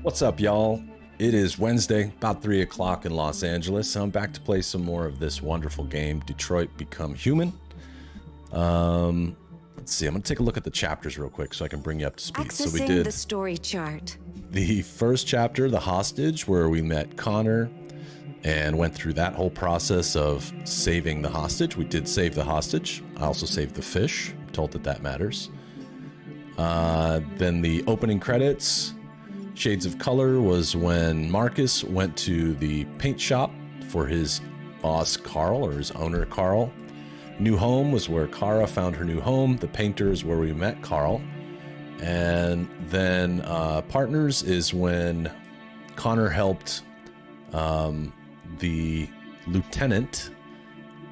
What's up, y'all? It is Wednesday, about 3 o'clock in Los Angeles. I'm back to play some more of this wonderful game, Detroit Become Human. Let's see, I'm going to take a look at the chapters real quick so I can bring you up to speed. Accessing So we did the story chart. the first chapter, The Hostage, where we met Connor and went through that whole process of saving the hostage. We did save the hostage. I also saved the fish. I'm told that matters. Then the opening credits, Shades of Color, was when Marcus went to the paint shop for his boss Carl, or his owner Carl. New Home was where Kara found her new home. The Painter is where we met Carl. And then Partners is when Connor helped the lieutenant,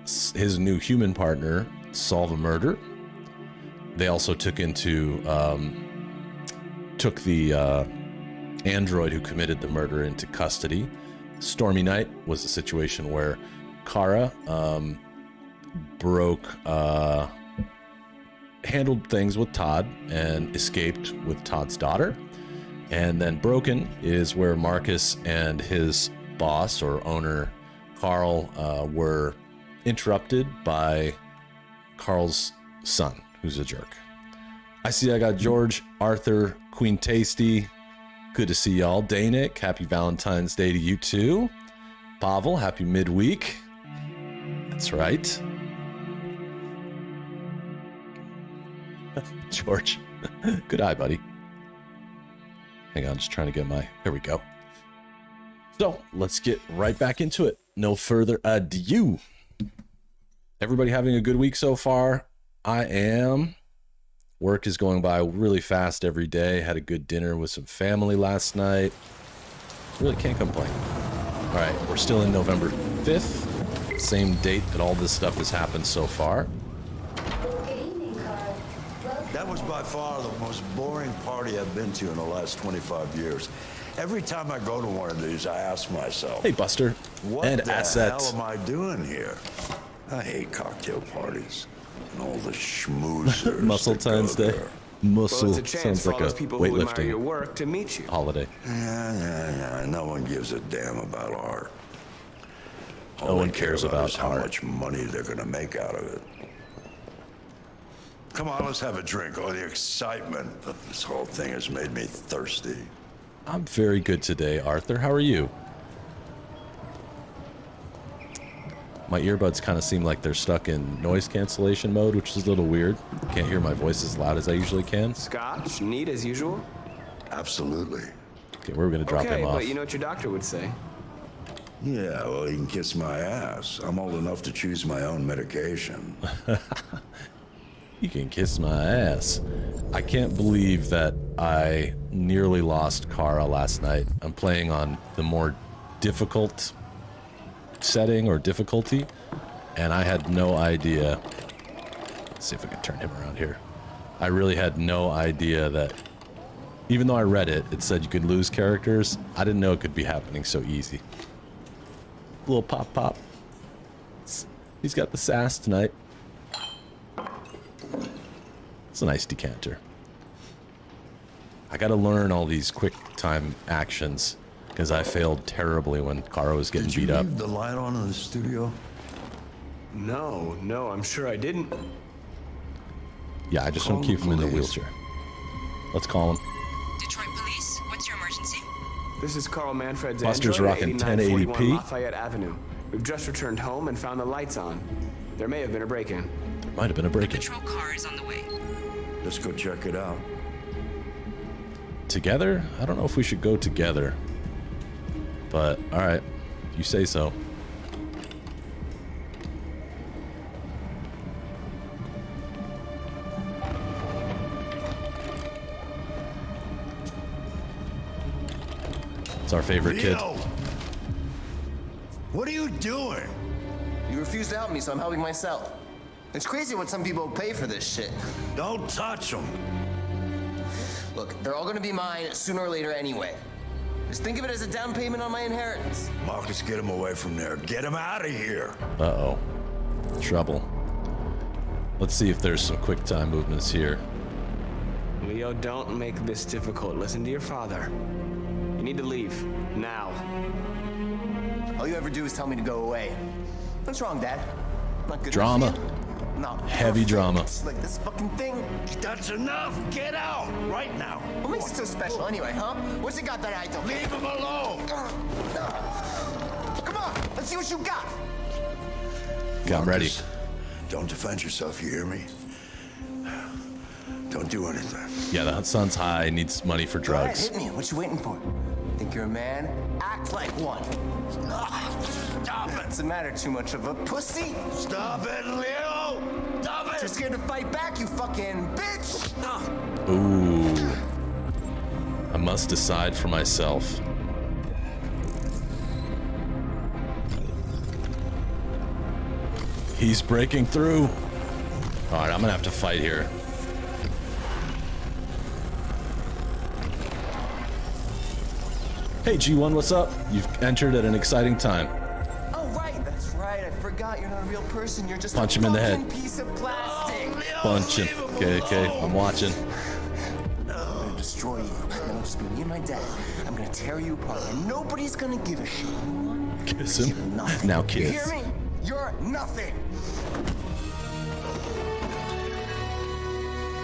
his new human partner, solve a murder. They also took the android who committed the murder into custody. Stormy Night was a situation where Kara handled things with Todd and escaped with Todd's daughter. And then Broken is where Marcus and his boss or owner Carl were interrupted by Carl's son, who's a jerk. I see I got George, Arthur, Queen Tasty. Good to see y'all. Danik, happy Valentine's Day to you too. Pavel, happy midweek. That's right. George, good eye, buddy. Hang on, just trying to get there we go. So let's get right back into it. No further ado. Everybody having a good week so far? I am. Work is going by really fast every day. Had a good dinner with some family last night. Really can't complain. All right, we're still in November 5th. Same date that all this stuff has happened so far. That was by far the most boring party I've been to in the last 25 years. Every time I go to one of these, I ask myself, hey, Buster. What and the Assets. hell am I doing here? I hate cocktail parties and all the schmoozers. Muscle Times Day. Muscle. Well, it's a chance Sounds for like all a those people who admire your weightlifting work to meet you. holiday. Yeah. No one gives a damn about art. No one cares about how art. much money they're gonna make out of it. Come on, let's have a drink. All the excitement of this whole thing has made me thirsty. I'm very good today, Arthur. How are you? My earbuds kind of seem like they're stuck in noise cancellation mode, which is a little weird. Can't hear my voice as loud as I usually can. Scotch, neat as usual. Absolutely. Okay, we're gonna drop him off. But you know what your doctor would say. Yeah, well, he can kiss my ass. I'm old enough to choose my own medication. You can kiss my ass. I can't believe that I nearly lost Kara last night. I'm playing on the more difficult setting or difficulty, and I had no idea. Let's see if I can turn him around here. I really had no idea that, even though I read it, it said you could lose characters. I didn't know it could be happening so easy. Little pop. He's got the sass tonight. It's a nice decanter. I gotta learn all these quick time actions because I failed terribly when Kara was getting beat up. Did you leave the light on in the studio? No, I'm sure I didn't. Yeah, I just want to keep him in the wheelchair. Let's call him. Detroit Police, what's your emergency? This is Carl Manfred's Buster's Android, rocking 8941 1080p. Lafayette Avenue. We've just returned home and found the lights on. There may have been a break-in. There might have been a break-in. Patrol car is on the way. Let's go check it out. Together? I don't know if we should go together. But, alright. You say so. It's our favorite kid. Leo! What are you doing? You refuse to help me, so I'm helping myself. It's crazy what some people pay for this shit. Don't touch him. Look, they're all gonna be mine sooner or later anyway. Just think of it as a down payment on my inheritance. Marcus, get him away from there. Get him out of here. Uh-oh. Trouble. Let's see if there's some quick time movements here. Leo, don't make this difficult. Listen to your father. You need to leave. Now. All you ever do is tell me to go away. What's wrong, Dad? Not good Drama. enough for you? Not Heavy perfect, drama. like this fucking thing. That's enough. Get out right now. What makes it so special anyway, huh? What's it got that I don't? Leave him alone. Come on, let's see what you got. Okay, I'm ready. Marcus, don't defend yourself, you hear me? Don't do anything. Yeah, the sun's high, needs money for Go ahead, drugs. hit me. What you waiting for? Think you're a man? Act like one. Stop it. What's the matter? Too much of a pussy? Stop it, Leo. Stop it. You're scared to fight back, you fucking bitch. Ooh. I must decide for myself. He's breaking through. All right, I'm gonna have to fight here. Hey G1, what's up? You've entered at an exciting time. Oh, right, that's right. I forgot you're not a real person. You're just Punch a him in the fucking head. piece of plastic. Punch him. Okay, I'm watching. I'm gonna destroy you. And it'll just be me and my dad. I'm gonna tear you apart, and nobody's gonna give a shit. Kiss You're him. nothing. Now You kiss. hear me? You're nothing.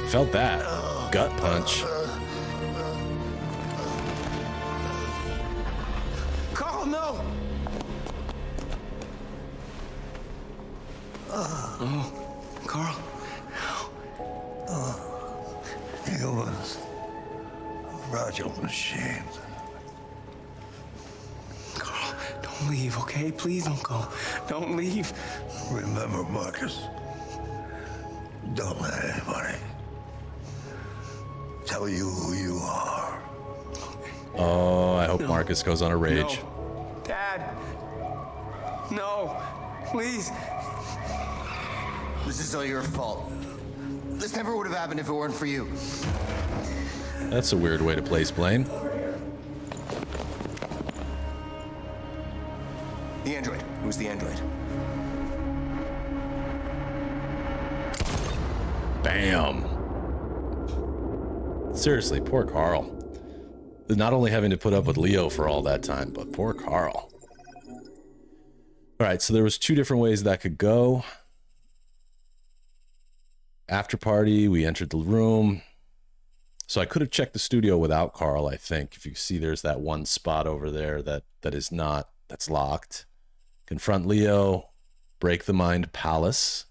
Felt that. Gut punch. Carl, no! Carl. Humans. Fragile machines. Carl, don't leave, okay? Please don't go. Don't leave. Remember, Marcus. Don't let anybody tell you who you are. Oh, I hope Marcus goes on a rage. No. Dad. No. Please. This is all your fault. This never would have happened if it weren't for you. That's a weird way to place blame. The android. Who's the android? Bam. Seriously, poor Carl. Not only having to put up with Leo for all that time, but poor Carl. All right, so there was two different ways that could go. After party, we entered the room. So I could have checked the studio without Carl, I think. If you see, there's that one spot over there that's locked. Confront Leo, break the mind palace.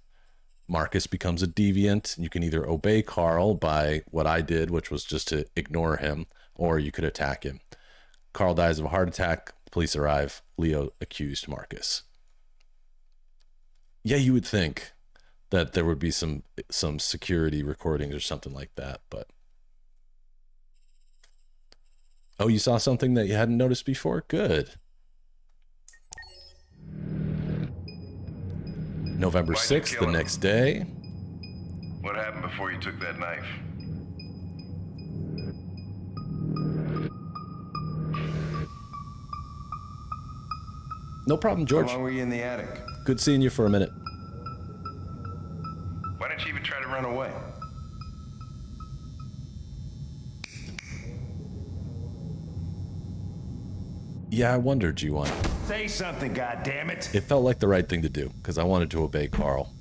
Marcus becomes a deviant. You can either obey Carl by what I did, which was just to ignore him, or you could attack him. Carl dies of a heart attack. Police arrive. Leo accused Marcus. Yeah, you would think that there would be some security recordings or something like that, but... Oh, you saw something that you hadn't noticed before? Good. November 6th, the next day. What happened before you took that knife? No problem, George. How long were you in the attic? Good seeing you for a minute. Why didn't you even try to run away? Yeah, I wonder, G1. Say something, goddammit! It felt like the right thing to do, because I wanted to obey Carl.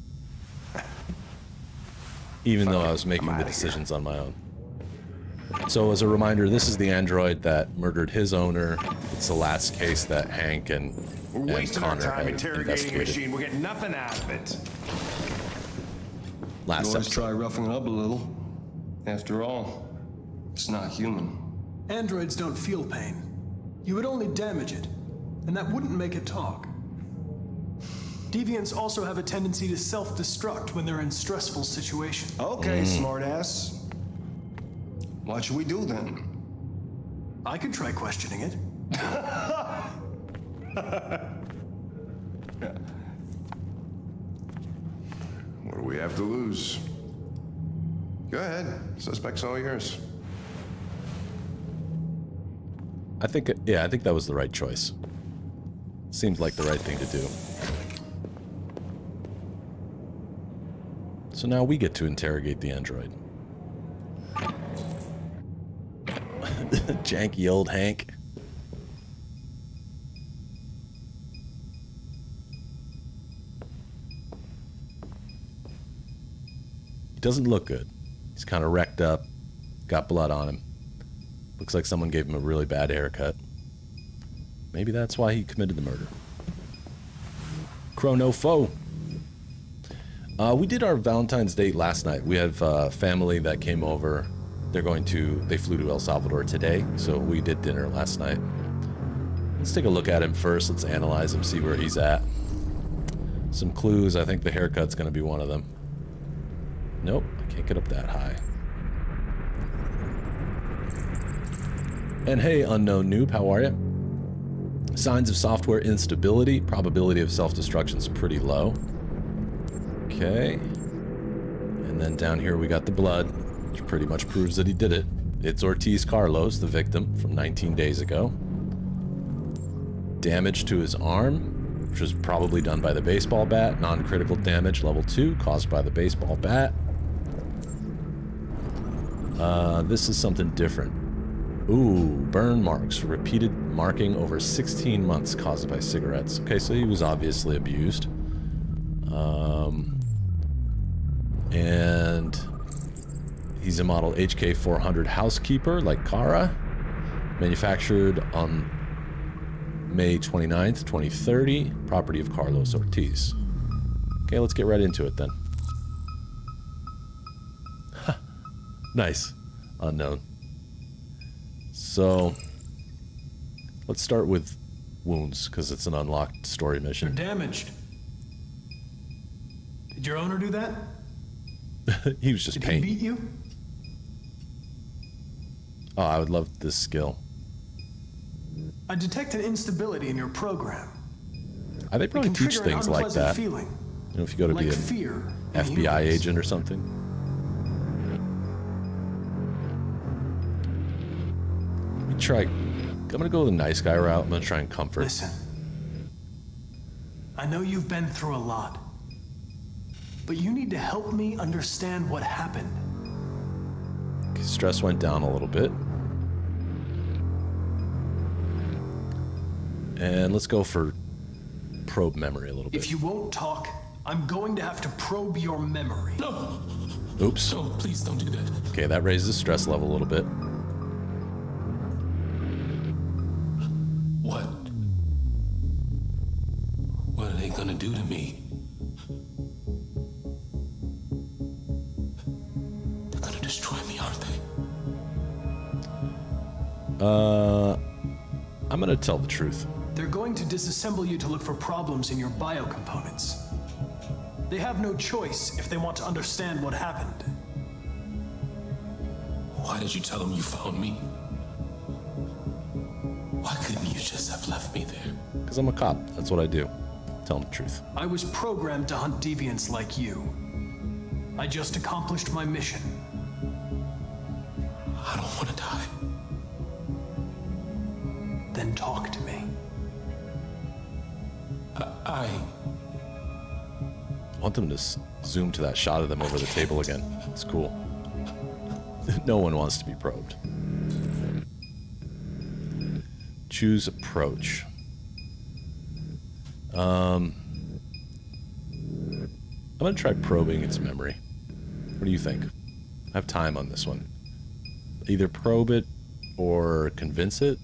Even though I was making the decisions on my own. So as a reminder, this is the android that murdered his owner. It's the last case that Hank and Connor had investigated. Machine. We're getting nothing out of it. Last Always episode. try roughing it up a little. After all, it's not human. Androids don't feel pain. You would only damage it, and that wouldn't make it talk. Deviants also have a tendency to self-destruct when they're in stressful situations. Okay, smartass. What should we do then? I could try questioning it. What do we have to lose? Go ahead. Suspect's all yours. I think that was the right choice. Seemed like the right thing to do. So now we get to interrogate the android. Janky old Hank. doesn't look good. He's kind of wrecked up, got blood on him. Looks like someone gave him a really bad haircut. Maybe that's why he committed the murder. Chrono foe. We did our Valentine's date last night. We have family that came over. They flew to El Salvador today, so we did dinner last night. Let's take a look at him first. Let's analyze him, see where he's at. Some clues. I think the haircut's going to be one of them. Nope, I can't get up that high. And hey, unknown noob, how are you? Signs of software instability. Probability of self-destruction is pretty low. Okay. And then down here we got the blood, which pretty much proves that he did it. It's Ortiz Carlos, the victim, from 19 days ago. Damage to his arm, which was probably done by the baseball bat. Non-critical damage, level 2, caused by the baseball bat. This is something different. Ooh, burn marks. Repeated marking over 16 months caused by cigarettes. Okay, so he was obviously abused. And he's a model HK400 housekeeper, like Kara. Manufactured on May 29th, 2030. Property of Carlos Ortiz. Okay, let's get right into it then. Nice. Unknown. So, let's start with wounds, because it's an unlocked story You're mission. damaged. Did your owner do that? He was just Did he paint. beat you? Oh, I would love this skill. I detect an instability in your program. They It probably can teach trigger an things like unpleasant that. feeling, You know, if you go to like be an fear in FBI humans. agent or something. Let me try. I'm gonna go the nice guy route. I'm gonna try and comfort. Listen, I know you've been through a lot, but you need to help me understand what happened. Okay, stress went down a little bit. And let's go for probe memory a little bit. If you won't talk, I'm going to have to probe your memory. No, Oops. no, please don't do that. Okay, that raises the stress level a little bit. What? What are they gonna do to me? They're gonna destroy me, aren't they? I'm gonna tell the truth. They're going to disassemble you to look for problems in your biocomponents. They have no choice if they want to understand what happened. Why did you tell them you found me? Why couldn't you just have left me there? Because I'm a cop. That's what I do. Tell them the truth. I was programmed to hunt deviants like you. I just accomplished my mission. I don't want to die. Then talk to me. I want them to zoom to that shot of them over the table again. It's cool. No one wants to be probed. Choose approach. I'm gonna try probing its memory. What do you think? I have time on this one. Either probe it or convince it.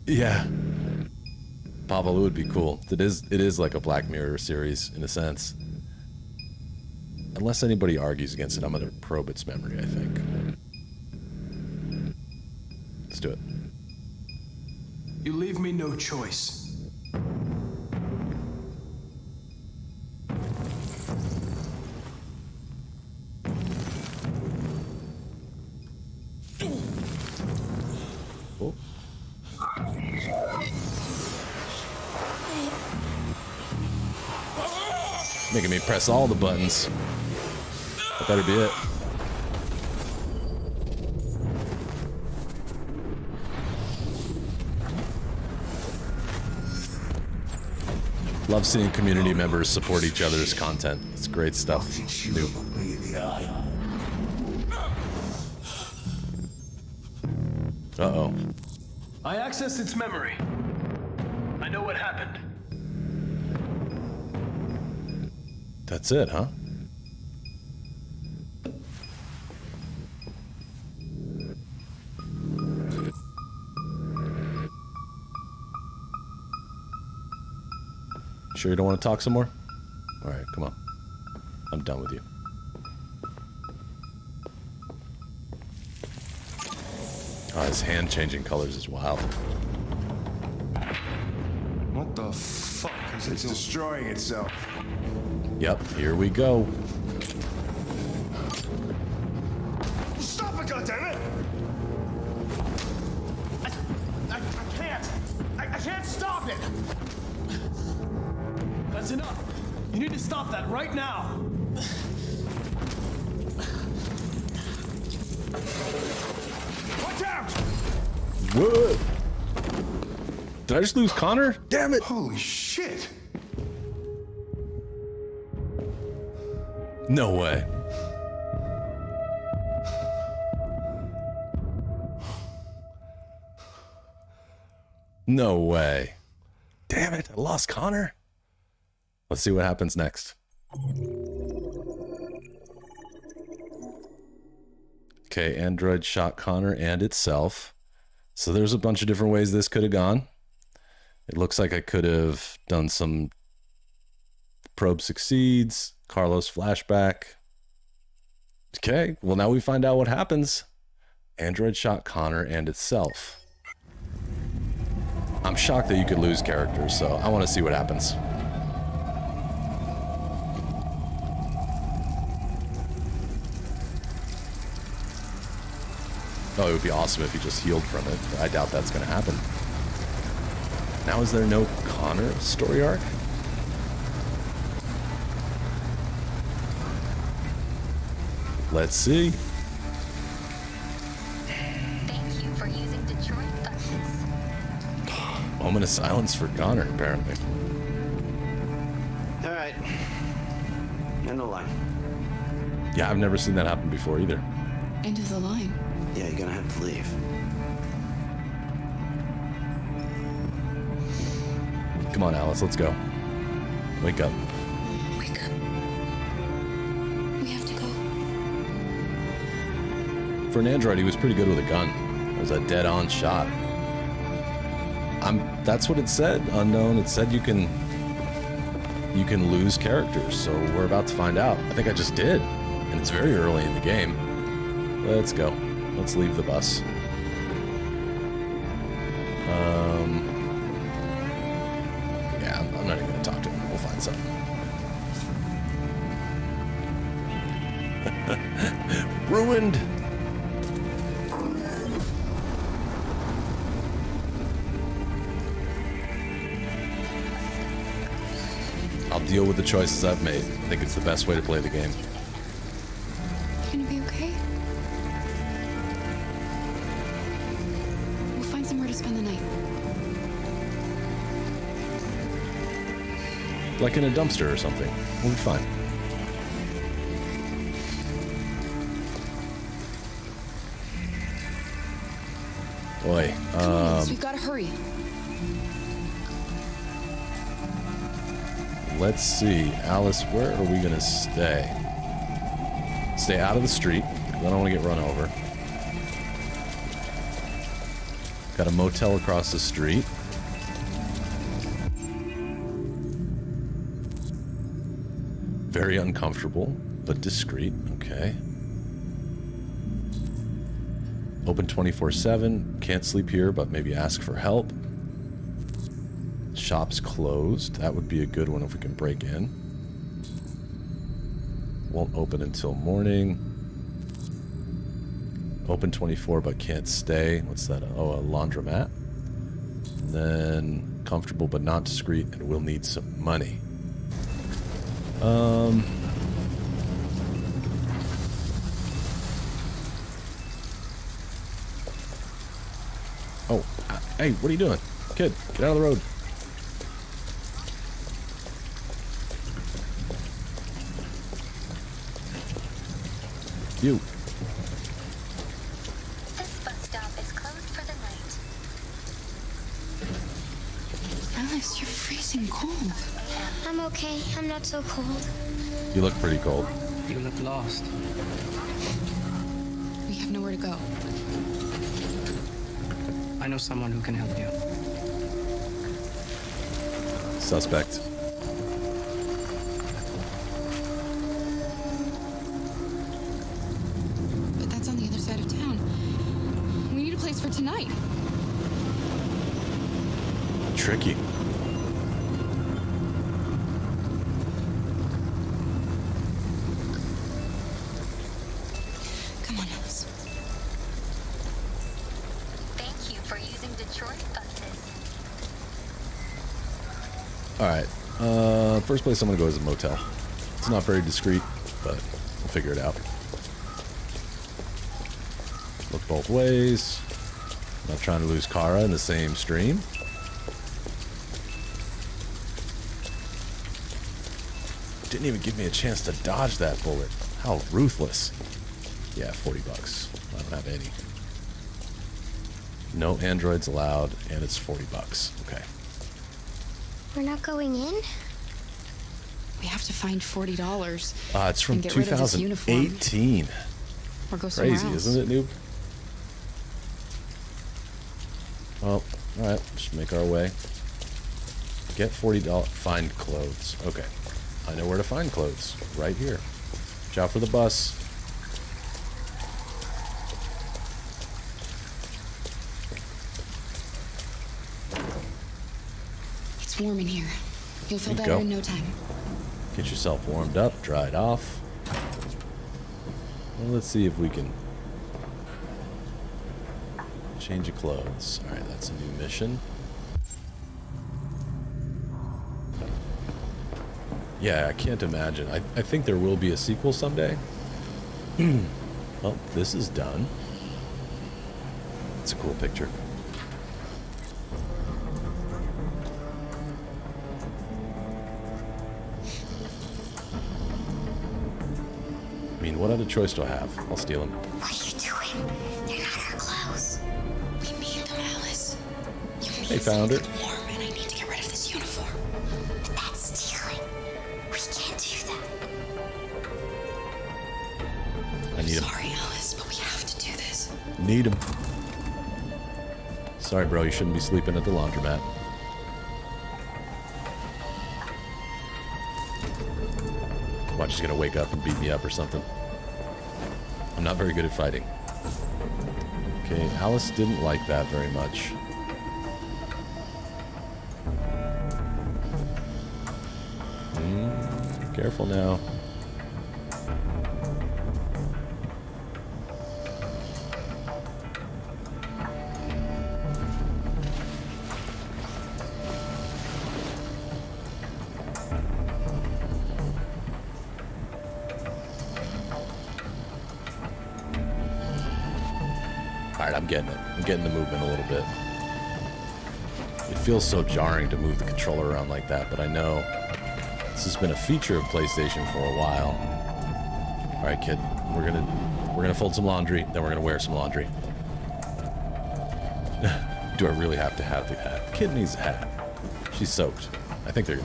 Yeah. Pavel, it would be cool. It is like a Black Mirror series in a sense. Unless anybody argues against it, I'm gonna probe its memory, I think. Let's do it. You leave me no choice. Oh. Making me press all the buttons. That better be it. Love seeing community members support each other's content. It's great stuff. New. Uh-oh. I accessed its memory. I know what happened. That's it, huh? Sure you don't want to talk some more? Alright, come on. I'm done with you. Oh, his hand changing colors is wild. What the fuck is it It's doing? destroying itself. Yep, here we go. Stop it, goddammit! I can't! I can't stop it! That's enough! You need to stop that right now! Watch out! What? Did I just lose Connor? Damn it! Holy shit! No way. No way. Damn it, I lost Connor. Let's see what happens next. Okay, Android shot Connor and itself. So there's a bunch of different ways this could have gone. It looks like I could have done some probe succeeds, Carlos flashback. Okay, well now we find out what happens. Android shot Connor and itself. I'm shocked that you could lose characters, so I want to see what happens. Oh, it would be awesome if he just healed from it, but I doubt that's going to happen. Now is there no Connor story arc? Let's see. Thank you for using Detroit buses. Moment of silence for Connor, apparently. All right. End the line. Yeah, I've never seen that happen before either. End of the line. Yeah, you're gonna have to leave. Come on, Alice, let's go. Wake up. Wake up. We have to go. For an android, he was pretty good with a gun. It was a dead-on shot. That's what it said, unknown. It said you can lose characters, so we're about to find out. I think I just did, and it's very early in the game. Let's go. Let's leave the bus. Yeah, I'm not even gonna talk to him. We'll find something. Ruined. I'll deal with the choices I've made. I think it's the best way to play the game. You gonna be okay? We'll find somewhere to spend the night. Like in a dumpster or something. We'll be fine. Boy, Come on, Alice, we've gotta hurry. let's see. Alice, where are we gonna stay? Stay out of the street. I don't want to get run over. Got a motel across the street. Very uncomfortable, but discreet. Okay. Open 24/7. Can't sleep here, but maybe ask for help. Shop's closed. That would be a good one if we can break in. Won't open until morning. Open 24, but can't stay. What's that? Oh, a laundromat. And then comfortable, but not discreet, and we'll need some money. Oh, hey, what are you doing? Kid, get out of the road. You. This bus stop is closed for the Alice, you're freezing cold. I'm okay. I'm not so cold. You look pretty cold. You look lost. We have nowhere to go. I know someone who can help you. Suspect. But that's on the other side of town. We need a place for tonight. Tricky. Come on, Alice. Thank you for using Detroit buses. All right. First place I'm gonna go is a motel. It's not very discreet, but we'll figure it out. Look both ways. Not trying to lose Kara in the same stream. Didn't even give me a chance to dodge that bullet. How ruthless. Yeah, 40 bucks. I don't have any. No androids allowed, and it's 40 bucks. Okay. We're not going in? We have to find $40. It's from and get rid of this uniform. 2018. Or go somewhere Crazy, else. isn't it, noob? Well, alright, just make our way. Get $40. Find clothes. Okay. I know where to find clothes. Right here. Watch out for the bus. It's warm in here. You'll feel There you better go. in no time. Get yourself warmed up, dried off. Well, let's see if we can change of clothes. Alright, that's a new mission. Yeah, I can't imagine. I think there will be a sequel someday. Well, this is done. It's a cool picture. I mean, what other choice do I have? I'll steal them. What are you doing? They're not our clothes. We need them, Alice. You need They found it. something warm, and I need to get rid of this uniform. That's stealing. We can't do that. I need them. Sorry, Alice, but we have to do this. Need them. Sorry, bro. You shouldn't be sleeping at the laundromat. Watch, he's gonna wake up and beat me up or something. I'm not very good at fighting. Okay, Alice didn't like that very much. Careful now. Alright, I'm getting it. I'm getting the movement a little bit. It feels so jarring to move the controller around like that, but I know this has been a feature of PlayStation for a while. Alright, kid. We're gonna fold some laundry, then we're gonna wear some laundry. Do I really have to have the hat? The kid needs a hat. She's soaked. I think they're...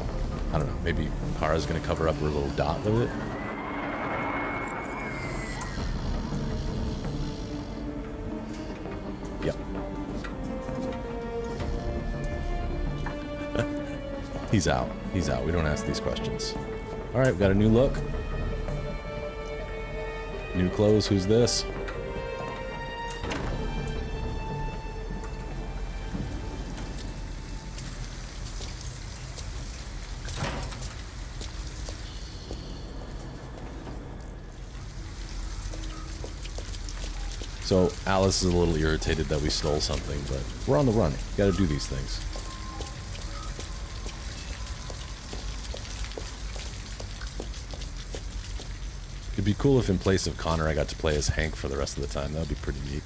I don't know. Maybe Kara's gonna cover up her little dot with it. Yep. He's out. He's out. We don't ask these questions. All right, we got a new look. New clothes. Who's this? So Alice is a little irritated that we stole something, but we're on the run. Got to do these things. It'd be cool if in place of Connor I got to play as Hank for the rest of the time. That would be pretty neat.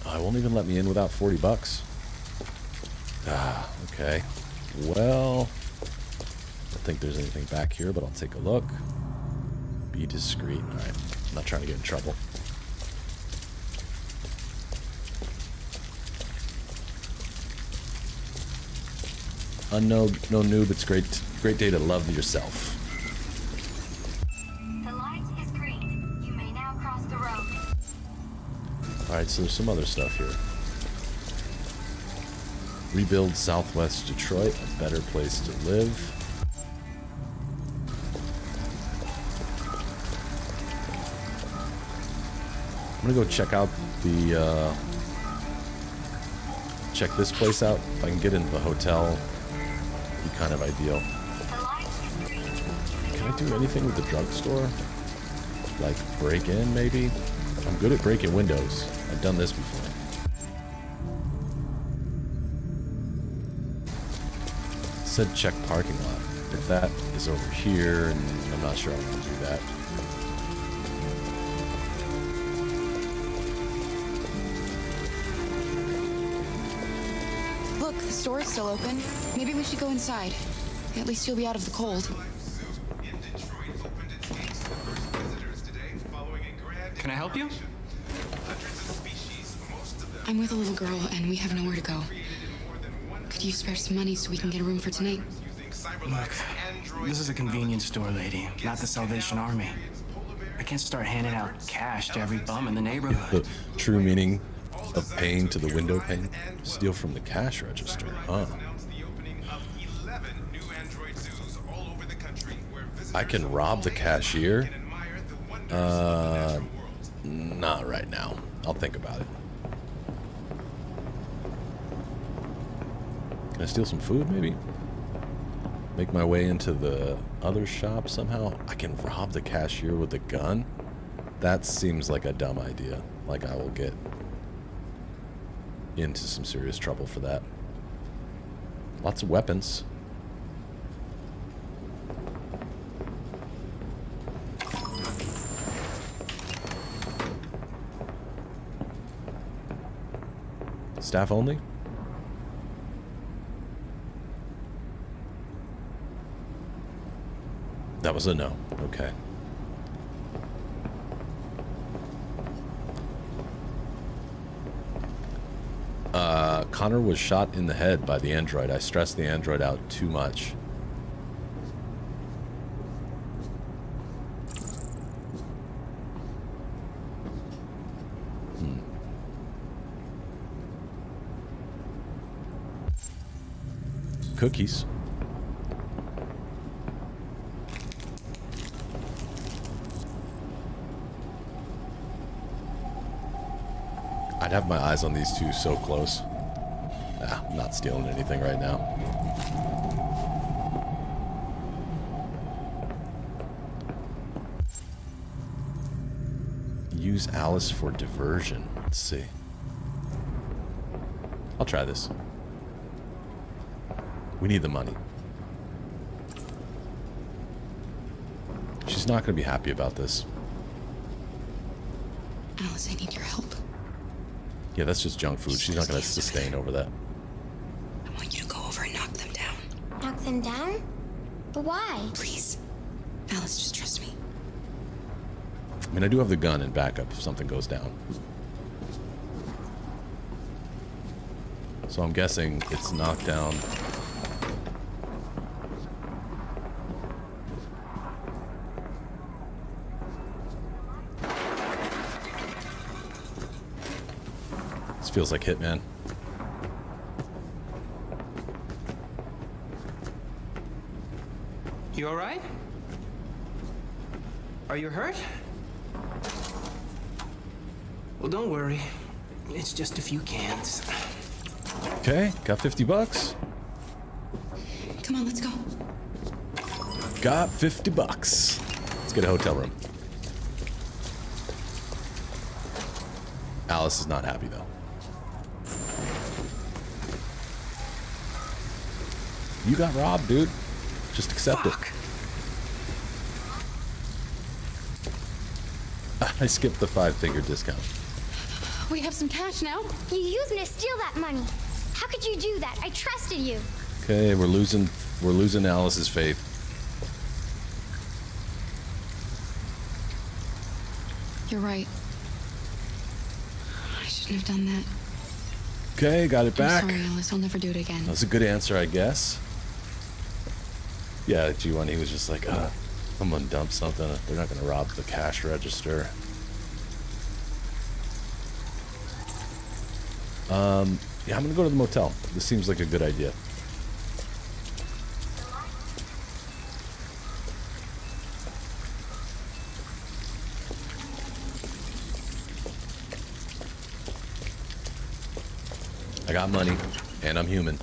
Oh, it won't even let me in without 40 bucks. Ah, okay. Well, I don't think there's anything back here, but I'll take a look. Be discreet. All right. I'm not trying to get in trouble. Unknown, no noob. It's great day to love yourself. The light is green. You may now cross the road. All right, so there's some other stuff here. Rebuild Southwest Detroit, a better place to live. I'm gonna go check out the, check this place out. If I can get into the hotel, it'd be kind of ideal. Can I do anything with the drugstore? Like break in, maybe? I'm good at breaking windows. I've done this before. It said check parking lot. If that is over here, and I'm not sure I want to do that. Look, the store is still open. Maybe we should go inside. At least you'll be out of the cold. Can I help you? I'm with a little girl, and we have nowhere to go. Could you spare some money so we can get a room for tonight? Look, this is a convenience store, lady, not the Salvation Army. I can't start handing out cash to every bum in the neighborhood. The true meaning of paying to the window pane? Steal from the cash register, huh? I can rob the cashier? Not right now. I'll think about it. Can I steal some food, maybe? Make my way into the other shop somehow? I can rob the cashier with a gun? That seems like a dumb idea. Like I will get into some serious trouble for that. Lots of weapons. Staff only? That was a no. Okay. Connor was shot in the head by the android. I stressed the android out too much. Cookies. I'd have my eyes on these two so close. Ah, I'm not stealing anything right now. Use Alice for diversion. Let's see. I'll try this. We need the money. She's not going to be happy about this. Alice, I need your help. Yeah, that's just junk food. She's not going to sustain over that. I want you to go over and knock them down. Knock them down? But why? Please. Alice, just trust me. I mean, I do have the gun in backup if something goes down. So I'm guessing it's knocked down. This feels like Hitman. You all right? Are you hurt? Well, don't worry. It's just a few cans. Okay, got 50 bucks. Come on, let's go. Got 50 bucks. Let's get a hotel room. Alice is not happy though. You got robbed, dude. Just accept it. I skipped the 5-figure discount. We have some cash now. You used me to steal that money. How could you do that? I trusted you. Okay, we're losing Alice's faith. You're right. I shouldn't have done that. Okay, got it back. I'm sorry, Alice. I'll never do it again. That was a good answer, I guess. Yeah, G1, he was just like, someone dumped something. They're not going to rob the cash register. Yeah, I'm going to go to the motel. This seems like a good idea. I got money, and I'm human.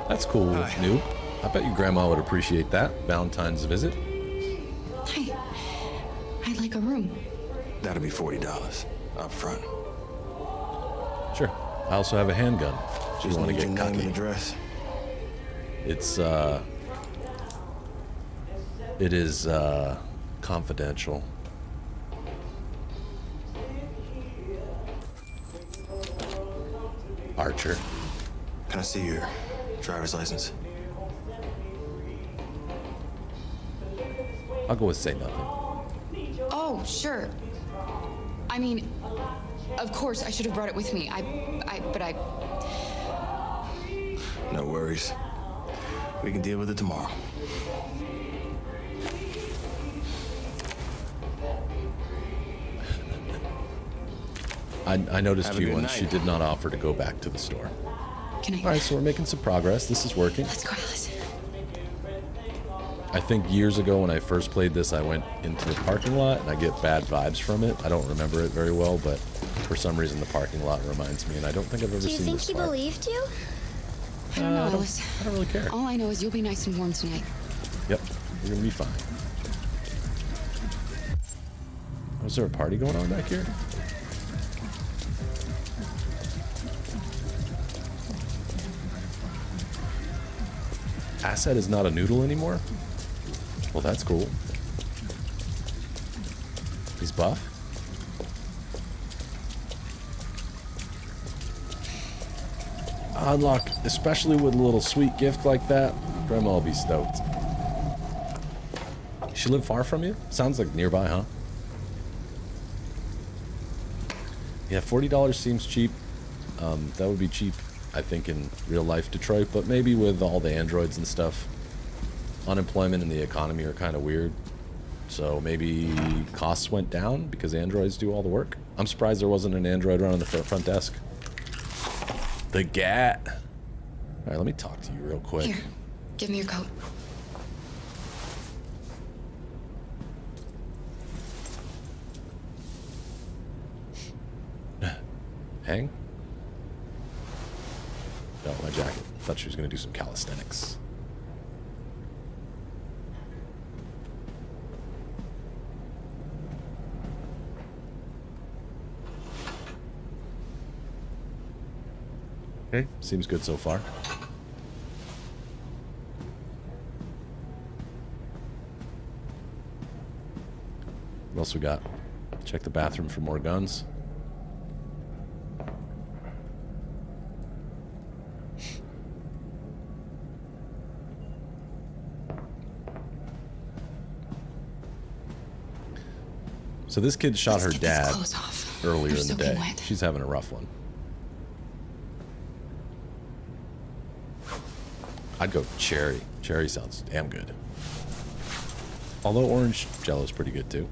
That's cool, noob. I bet your grandma would appreciate that. Valentine's visit. Hi. I'd like a room. That'll be $40 up front. Sure. I also have a handgun. Just want to need get your name cocky. and address. It is confidential. Archer. Can I see your driver's license? I'll go with say nothing. Oh, sure. I mean, of course, I should have brought it with me. But I... No worries. We can deal with it tomorrow. I noticed Have a you good when night. she did not offer to go back to the store. Can I... All right, so we're making some progress. This is working. Let's go, Alice. I think years ago when I first played this, I went into the parking lot and I get bad vibes from it. I don't remember it very well, but for some reason the parking lot reminds me, and I don't think I've ever Do you seen think this he part. believed you? I don't know, Alice. I don't really care. All I know is you'll be nice and warm tonight. Yep, we're gonna be fine. Was there a party going on back here? Asset is not a noodle anymore? Well, that's cool. He's buff? Unlock, especially with a little sweet gift like that. Grandma will be stoked. She live far from you? Sounds like nearby, huh? Yeah, $40 seems cheap. That would be cheap, I think, in real life Detroit, but maybe with all the androids and stuff, unemployment and the economy are kind of weird. So maybe costs went down because androids do all the work. I'm surprised there wasn't an android around the front desk. The GAT. All right, let me talk to you real quick. Here, give me your coat. Hang? No, my jacket. Thought she was going to do some calisthenics. Okay, seems good so far. What else we got? Check the bathroom for more guns. So this kid shot her dad earlier in the day. She's having a rough one. I'd go cherry. Cherry sounds damn good. Although orange jello is pretty good too.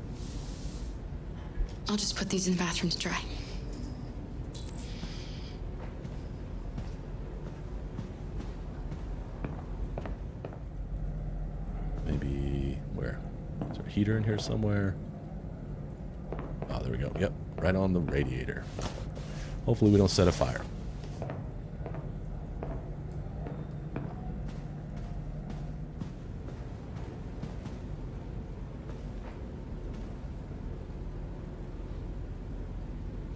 I'll just put these in the bathroom to dry. Maybe where? Is there a heater in here somewhere? Oh, there we go. Yep, right on the radiator. Hopefully we don't set a fire.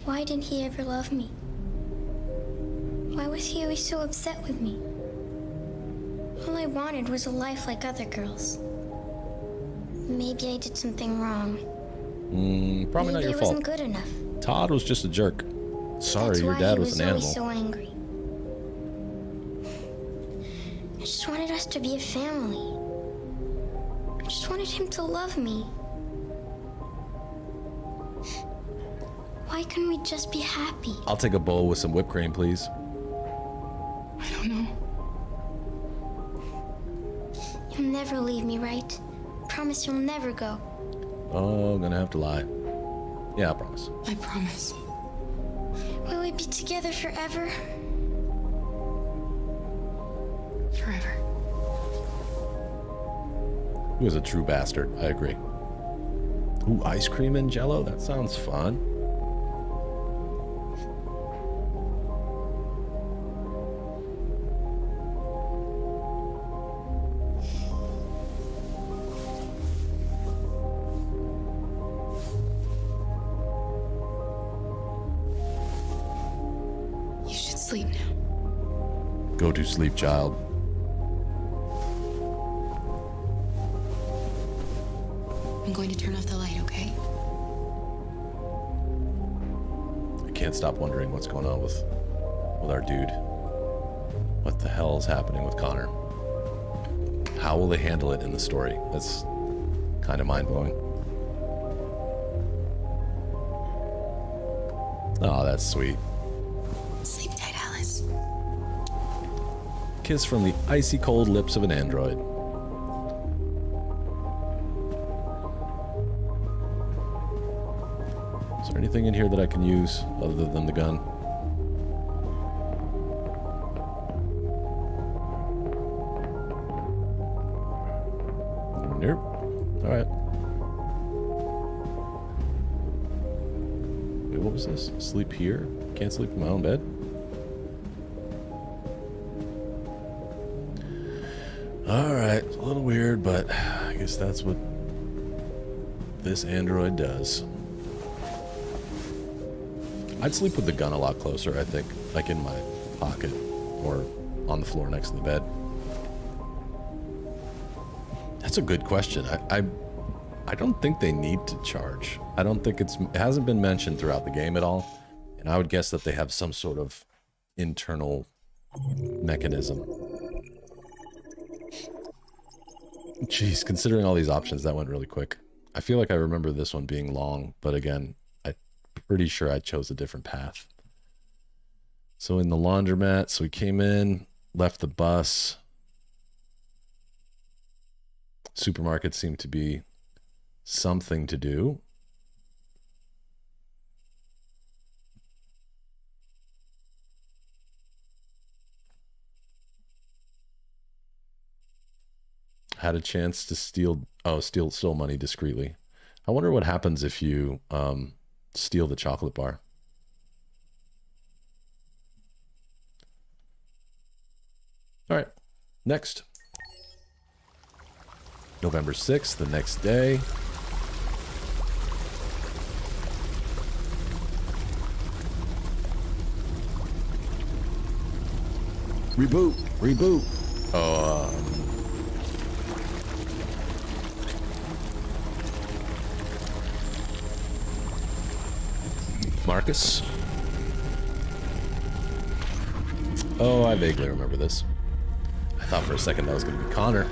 Why didn't he ever love me? Why was he always so upset with me? All I wanted was a life like other girls. Maybe I did something wrong. Probably not Maybe your I fault. wasn't good enough. Todd was just a jerk. Sorry, That's your why dad he was an animal. always so angry. I just wanted us to be a family. I just wanted him to love me. Why couldn't we just be happy? I'll take a bowl with some whipped cream, please. I don't know. You'll never leave me, right? Promise you'll never go. Oh, I'm gonna have to lie. Yeah, I promise. I promise. Will we be together forever? Forever. He was a true bastard. I agree. Ooh, ice cream and jello? That sounds fun. You should sleep now. Go to sleep, child. I'm going to turn off the light, okay? I can't stop wondering what's going on with our dude. What the hell is happening with Connor? How will they handle it in the story? That's kind of mind-blowing. Oh, that's sweet. Sleep tight, Alice. Kiss from the icy cold lips of an android. Is there anything in here that I can use other than the gun? Nope. Alright. Wait, what was this? Sleep here? Can't sleep in my own bed? Alright, a little weird, but I guess that's what this android does. I'd sleep with the gun a lot closer, I think. Like in my pocket or on the floor next to the bed. That's a good question. I don't think they need to charge. I don't think it hasn't been mentioned throughout the game at all. And I would guess that they have some sort of internal mechanism. Jeez, considering all these options, that went really quick. I feel like I remember this one being long, but again, I'm pretty sure I chose a different path. So in the laundromat, so we came in, left the bus. Supermarket seemed to be something to do. Had a chance to steal money discreetly. I wonder what happens if you steal the chocolate bar. All right, next. November 6th, the next day. Reboot. Oh, Marcus. Oh, I vaguely remember this. I thought for a second that was going to be Connor.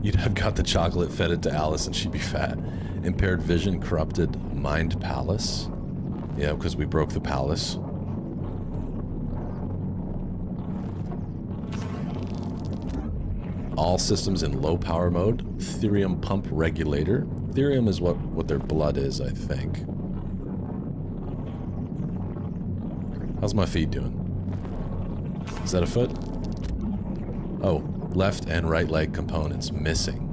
You'd have got the chocolate, fed it to Alice, and she'd be fat. Impaired vision, corrupted mind palace. Yeah, because we broke the palace. All systems in low power mode. Therium pump regulator. Therium is what their blood is, I think. How's my feet doing? Is that a foot? Oh, left and right leg components missing.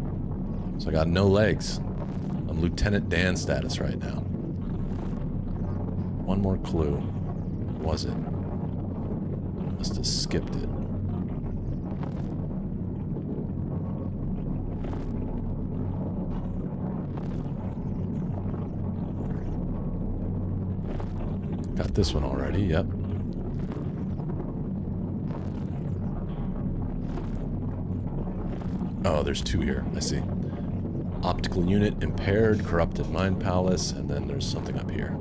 So I got no legs. I'm Lieutenant Dan status right now. One more clue. What was it? Must have skipped it. Got this one already, yep. Oh, there's two here, I see. Optical unit impaired, corrupted mind palace, and then there's something up here.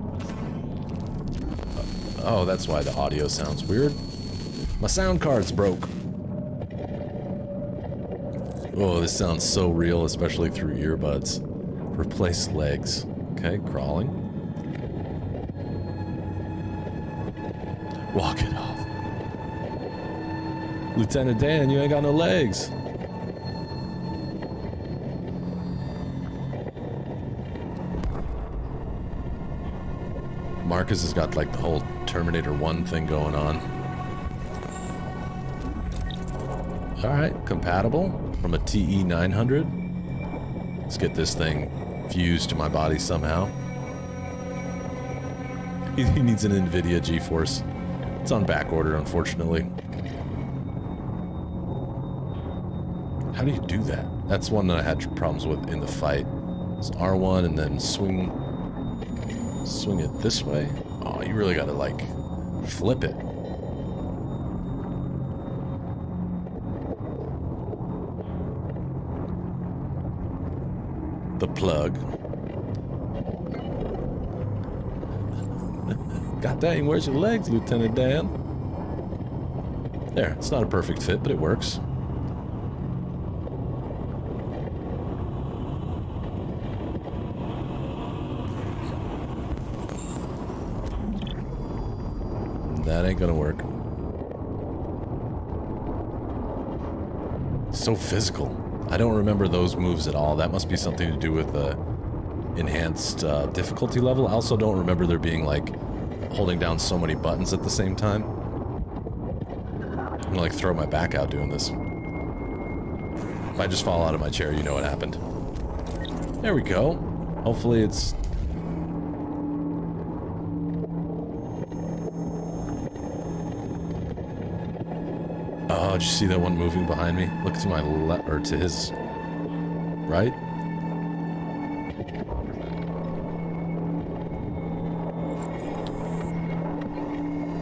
Oh, that's why the audio sounds weird. My sound card's broke. Oh, this sounds so real, especially through earbuds. Replace legs. Okay, crawling. Walk it off. Lieutenant Dan, you ain't got no legs. Marcus has got like the whole Terminator 1 thing going on. Alright, compatible from a TE900. Let's get this thing fused to my body somehow. He needs an NVIDIA GeForce. It's on back order, unfortunately. How do you do that? That's one that I had problems with in the fight. It's R1 and then swing it this way. Oh, you really gotta like flip it. The plug. God dang, where's your legs, Lieutenant Dan? There, it's not a perfect fit, but it works. That ain't gonna work. So physical. I don't remember those moves at all. That must be something to do with the enhanced difficulty level. I also don't remember there being like holding down so many buttons at the same time. I'm gonna like throw my back out doing this. If I just fall out of my chair, you know what happened. There we go. Hopefully it's... Oh, did you see that one moving behind me? Look to my left, or to his right.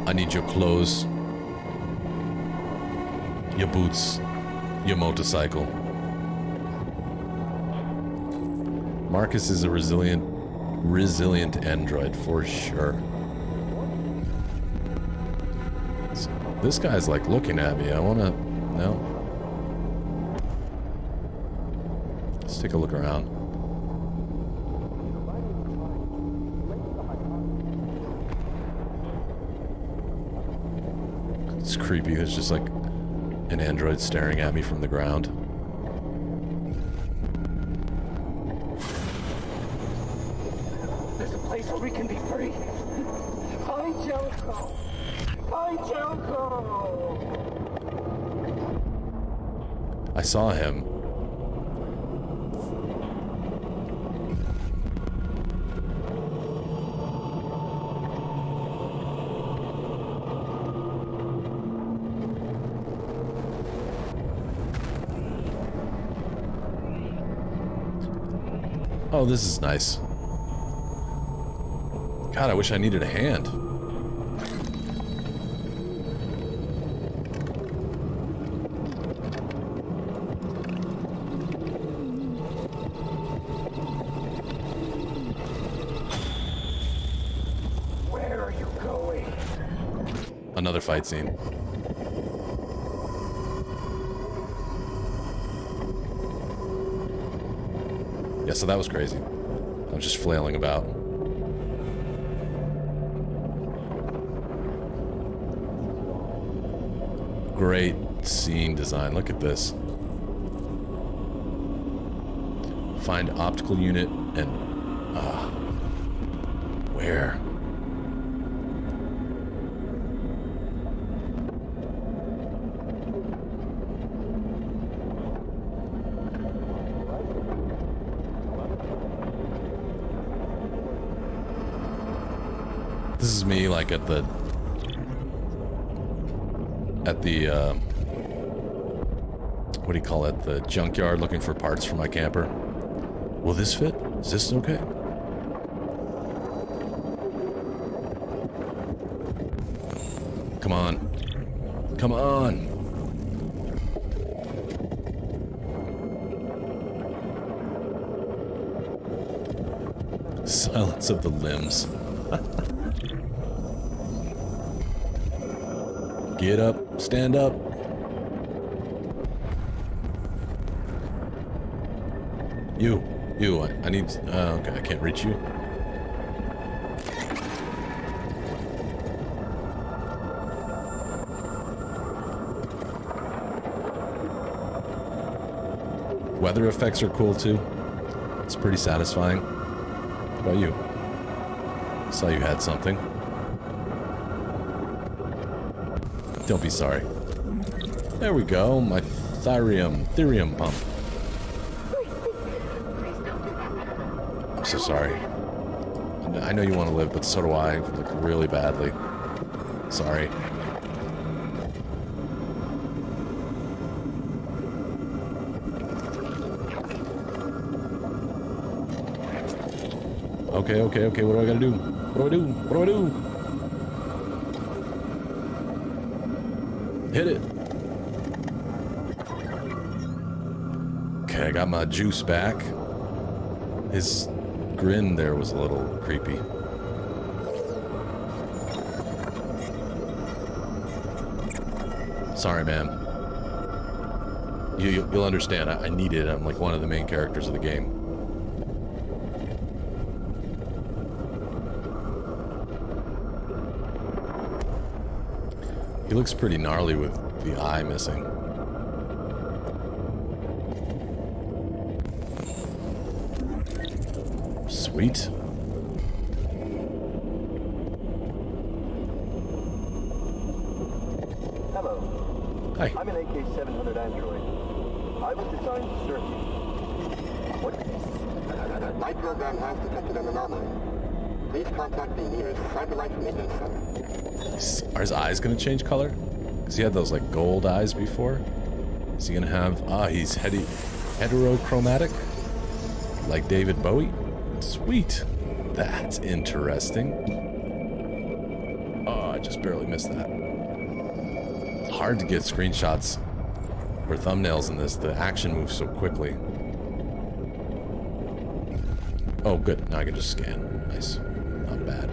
I need your clothes, your boots, your motorcycle. Marcus is a resilient android for sure. This guy's like looking at me. I wanna... No. Let's take a look around. It's creepy. There's just like an android staring at me from the ground. There's a place where we can be free. Find Jericho. Find Jericho. I saw him. Oh, this is nice. God, I wish I needed a hand. Where are you going? Another fight scene. Yeah, so that was crazy. I was just flailing about. Great scene design. Look at this. Find optical unit and... where? This is me, like, at the what do you call it? The junkyard looking for parts for my camper. Will this fit? Is this okay? Come on. Come on. Silence of the limbs. Get up, stand up. You. I need... okay, I can't reach you. Weather effects are cool too. It's pretty satisfying. What about you? Saw you had something. Don't be sorry. There we go, my therium pump. I'm so sorry. I know you want to live, but so do I, like really badly. Sorry. Okay, what do I gotta do? What do I do? Hit it. Okay, I got my juice back. His grin there was a little creepy. Sorry, ma'am. You'll understand. I need it. I'm like one of the main characters of the game. He looks pretty gnarly with the eye missing. Sweet. Hello. Hi. I'm an AK-700 android. I was designed to serve you. What? My program has detected an anomaly. Please contact the nearest Cyberlife Maintenance Center. Are his eyes gonna change color? Because he had those like gold eyes before. Is he gonna have... he's heterochromatic? Like David Bowie? Sweet. That's interesting. Oh, I just barely missed that. Hard to get screenshots or thumbnails in this. The action moves so quickly. Oh, good. Now I can just scan. Nice. Not bad.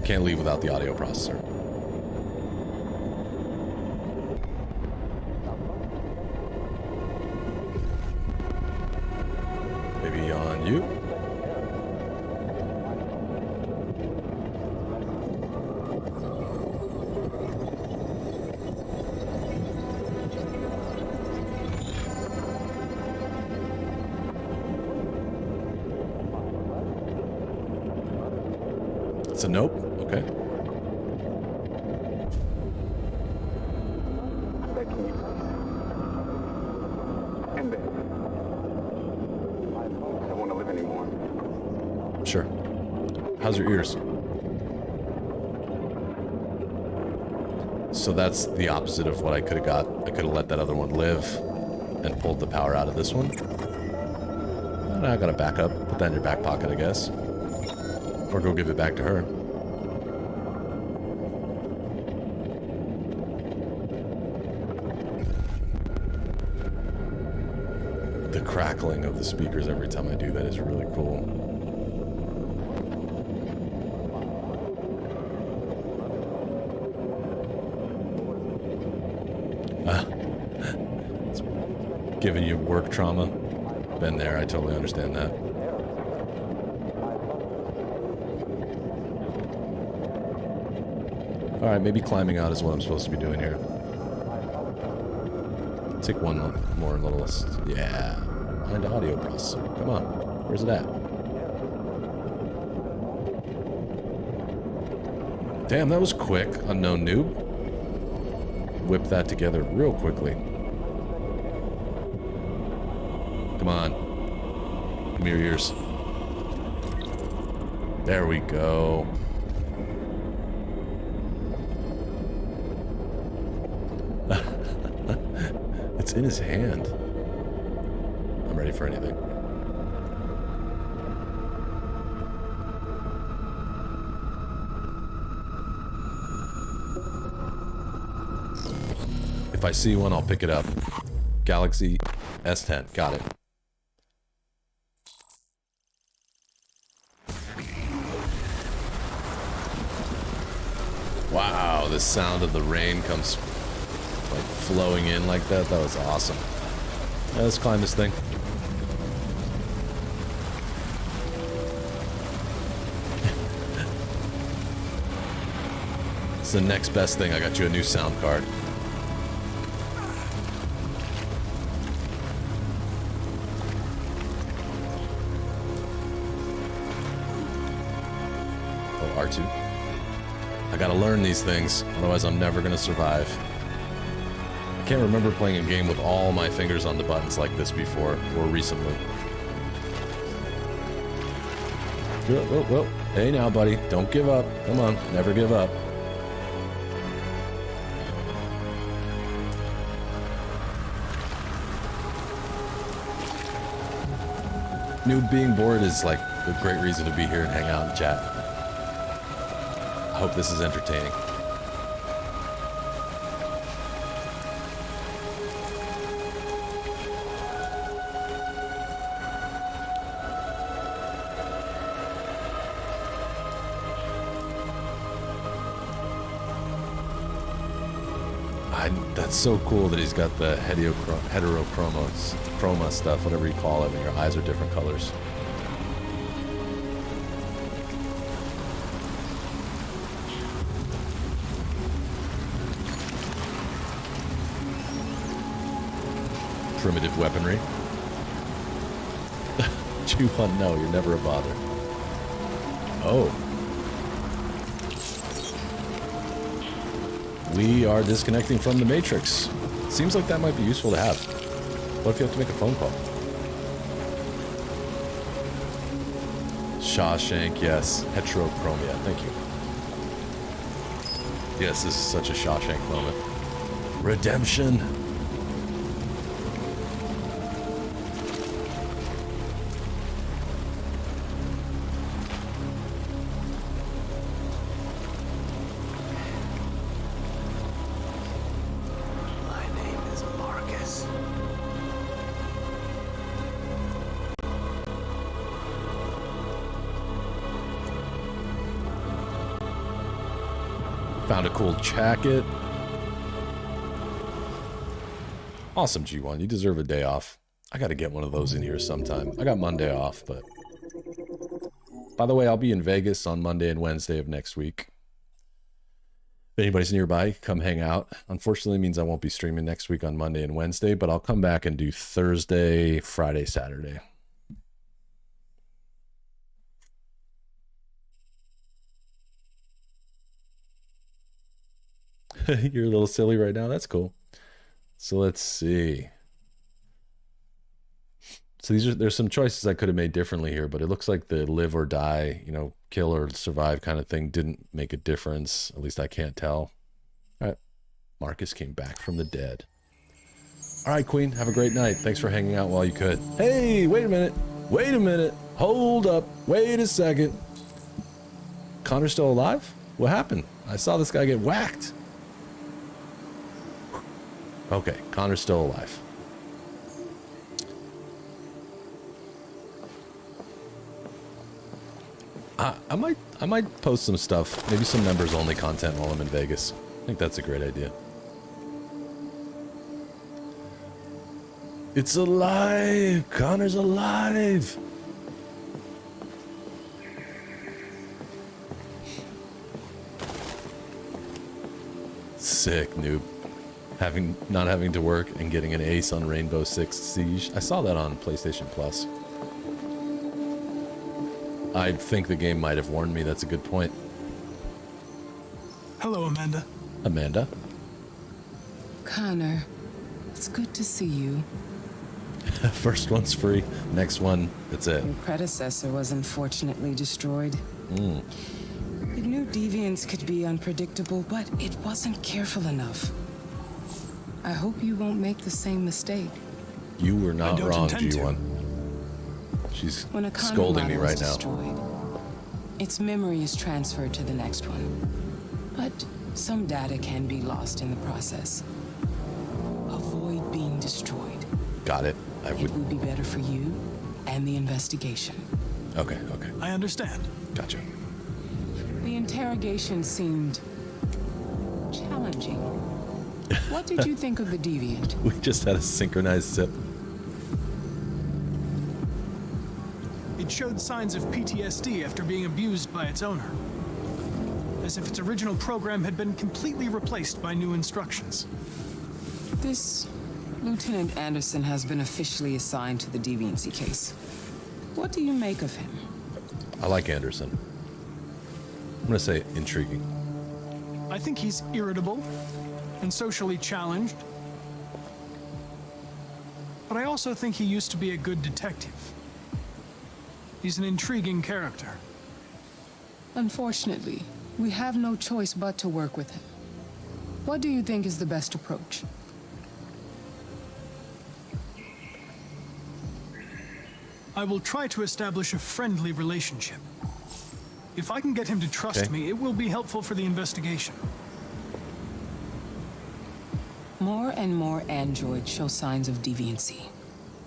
Can't leave without the audio processor. Maybe on you? It's a nope. Okay. And then, I don't want to live anymore. Sure. How's your ears? So that's the opposite of what I could have got. I could have let that other one live and pulled the power out of this one. Now I gotta back up. Put that in your back pocket, I guess. Or go give it back to her. The crackling of the speakers every time I do that is really cool. It's giving you work trauma. Been there, I totally understand that. Alright, maybe climbing out is what I'm supposed to be doing here. Take one more little... Yeah. Find audio processor. Come on. Where's it at? Damn, that was quick. Unknown noob. Whip that together real quickly. Come on. Give me your ears. There we go. It's in his hand. I'm ready for anything. If I see one, I'll pick it up. Galaxy S10. Got it. Wow, the sound of the rain comes like flowing in like that. That was awesome. Yeah, let's climb this thing. It's the next best thing. I got you a new sound card. Oh, R2. I gotta learn these things, otherwise I'm never gonna survive. I can't remember playing a game with all my fingers on the buttons like this before, or recently. Whoa, whoa, whoa. Hey now, buddy, don't give up. Come on, never give up. Noob, being bored is like a great reason to be here and hang out and chat. I hope this is entertaining. That's so cool that he's got the heterochroma stuff, whatever you call it, when your eyes are different colors. Primitive weaponry. G1, no, you're never a bother. Oh. We are disconnecting from the Matrix. Seems like that might be useful to have. What if you have to make a phone call? Shawshank, yes. Heterochromia, thank you. Yes, this is such a Shawshank moment. Redemption. Found a cool jacket. Awesome, G1. You deserve a day off. I gotta get one of those in here sometime. I got Monday off, but... By the way, I'll be in Vegas on Monday and Wednesday of next week. If anybody's nearby, come hang out. Unfortunately, it means I won't be streaming next week on Monday and Wednesday, but I'll come back and do Thursday, Friday, Saturday. You're a little silly right now. That's cool. So let's see. So there's some choices I could have made differently here, but it looks like the live or die, you know, kill or survive kind of thing didn't make a difference. At least I can't tell. All right. Marcus came back from the dead. All right, Queen. Have a great night. Thanks for hanging out while you could. Hey, wait a minute. Wait a minute. Hold up. Wait a second. Connor's still alive? What happened? I saw this guy get whacked. Okay, Connor's still alive. I might post some stuff, maybe some members only content while I'm in Vegas. I think that's a great idea. It's alive! Connor's alive! Sick, noob. Not having to work and getting an ace on Rainbow Six Siege. I saw that on PlayStation Plus. I think the game might have warned me. That's a good point. Hello, Amanda. Amanda? Connor, it's good to see you. First one's free. Next one, that's it. Your predecessor was unfortunately destroyed. We knew deviants could be unpredictable, but it wasn't careful enough. I hope you won't make the same mistake. You were not wrong, G1. She's scolding me right now. Its memory is transferred to the next one. But some data can be lost in the process. destroyed. Got it. It would be better for you and the investigation. Okay. I understand. Gotcha. The interrogation seemed challenging. What did you think of the deviant? We just had a synchronized sip. It showed signs of PTSD after being abused by its owner. As if its original program had been completely replaced by new instructions. This Lieutenant Anderson has been officially assigned to the deviancy case. What do you make of him? I like Anderson. I'm gonna say intriguing. I think he's irritable and socially challenged. But I also think he used to be a good detective. He's an intriguing character. Unfortunately, we have no choice but to work with him. What do you think is the best approach? I will try to establish a friendly relationship. If I can get him to trust me, it will be helpful for the investigation. More and more androids show signs of deviancy.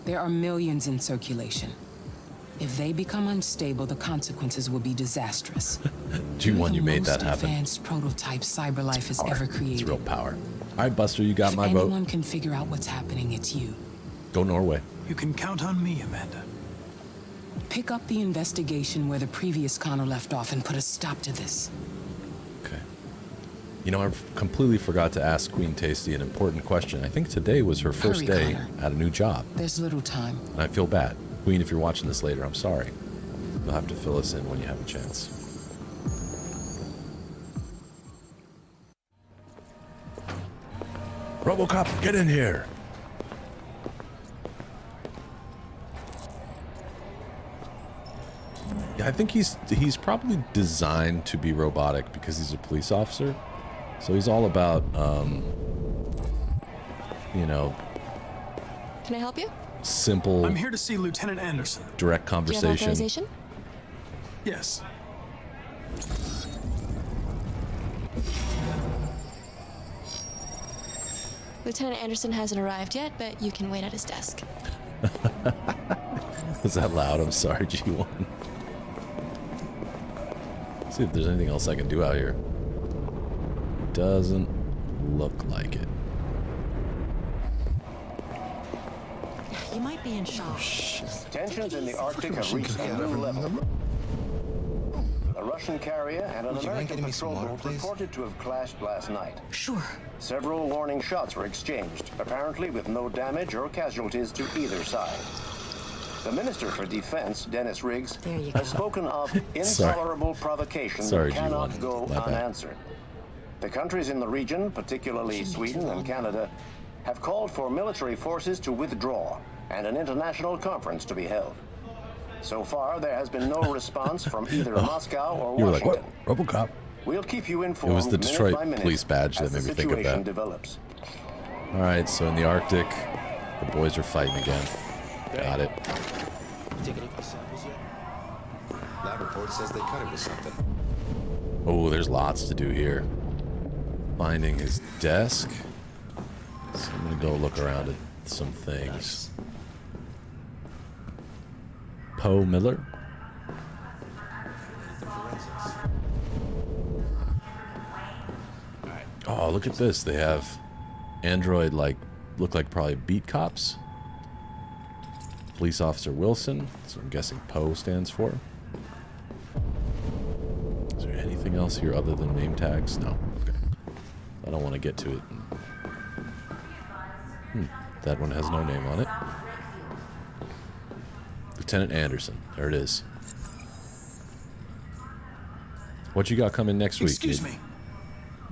There are millions in circulation. If they become unstable, the consequences will be disastrous. G1, you made that happen. Most advanced prototype cyberlife has ever created. It's real power. All right, Buster, you got my vote. If anyone vote. can figure out what's happening, it's you. Go Norway. You can count on me, Amanda. Pick up the investigation where the previous Connor left off and put a stop to this. Okay. You know, I completely forgot to ask Queen Tasty an important question. I think today was her first day Connor. at a new job. There's little time. And I feel bad. Queen, if you're watching this later, I'm sorry. You'll have to fill us in when you have a chance. RoboCop, get in here! Yeah, I think he's probably designed to be robotic because he's a police officer. So he's all about, you know... Can I help you? Simple... I'm here to see Lieutenant Anderson. Direct conversation. Do you have authorization? Yes. Lieutenant Anderson hasn't arrived yet, but you can wait at his desk. Was that loud? I'm sorry, G1. See if there's anything else I can do out here. Doesn't look like it. You might be in shock. Tensions in the Arctic have reached a new level. A Russian carrier and an American patrol boat reported to have clashed last night. Sure. Several warning shots were exchanged, apparently with no damage or casualties to either side. The Minister for Defense, Dennis Riggs, has spoken of intolerable provocation that cannot go unanswered. The countries in the region, particularly Sweden and Canada, have called for military forces to withdraw and an international conference to be held. So far, there has been no response from either Moscow or You were Washington. like, what? RoboCop? We'll keep you informed. It was the minute Detroit by minute police badge that as made the me think of situation that. develops. All right, so in the Arctic, the boys are fighting again. Got it. Taking any samples yet? Lab report says they cut it with something. Oh, there's lots to do here. Finding his desk. So I'm gonna go look around at some things. Poe Miller. Oh, look at this. They have android look like probably beat cops. Police Officer Wilson. So I'm guessing Poe stands for. Is there anything else here other than name tags? No. Okay. I don't want to get to it. That one has no name on it. Lieutenant Anderson. There it is. What you got coming next week? Excuse me.